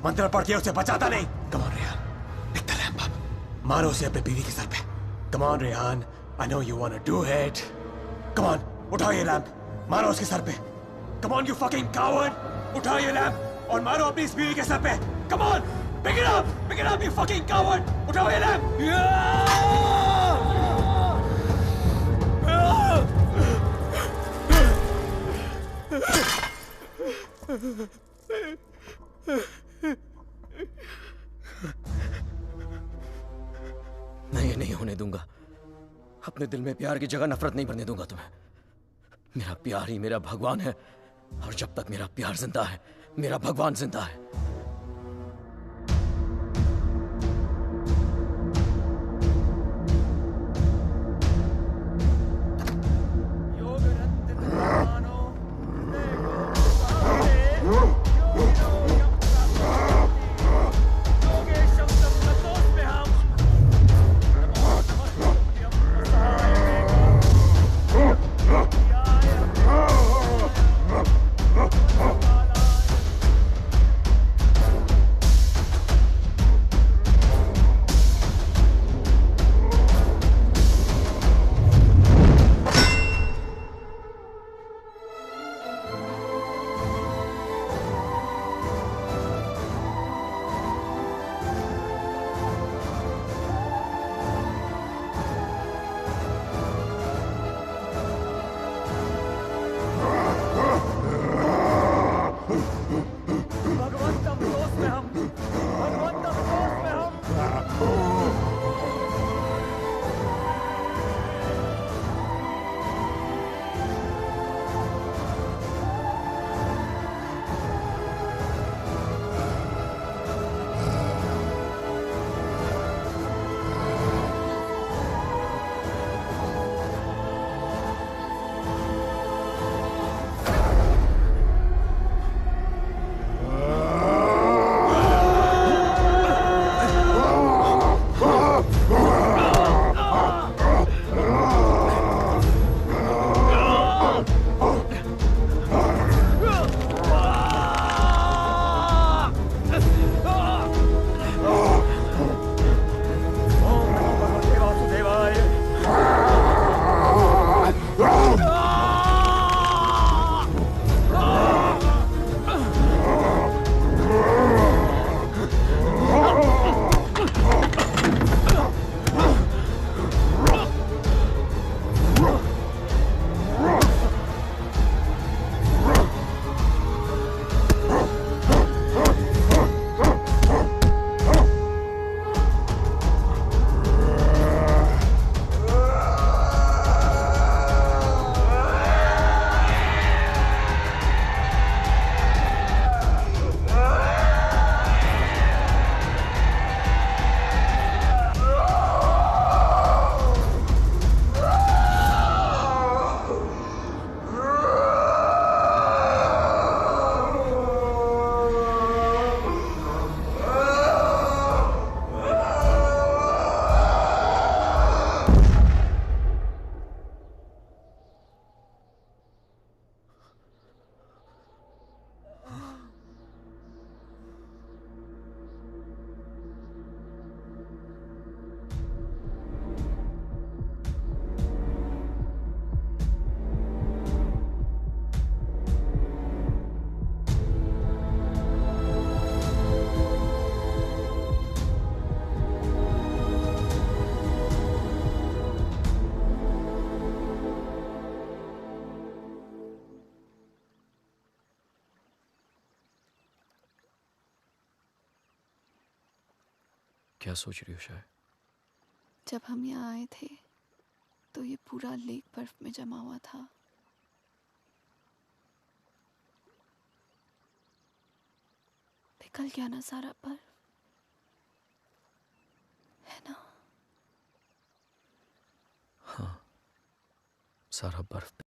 Speaker 10: मंत्र पढ़ के उसे बचाता नहीं। Come on Rehan, pick the lamp up। मारो उसे अपने बीवी के सर पे। Come on Rehan, I know you wanna do it। Come on, उठाओ ये लैम्प, मारो उसके सर पे। Come on you fucking coward, उठाओ ये लैम्प और मारो अपनी इस बीवी के सर पे। Come on, pick it up you fucking coward, उठाओ ये लैम्प।
Speaker 5: मैं ये नहीं होने दूंगा। अपने दिल में प्यार की जगह नफरत नहीं बनने दूंगा तुम्हें। मेरा प्यार ही मेरा भगवान है और जब तक मेरा प्यार जिंदा है मेरा भगवान जिंदा है। क्या सोच रही हो शायद?
Speaker 7: जब हम यहाँ आए थे तो ये पूरा लेक बर्फ में जमा हुआ था। पिघल गया ना सारा बर्फ, है ना?
Speaker 5: हाँ, सारा बर्फ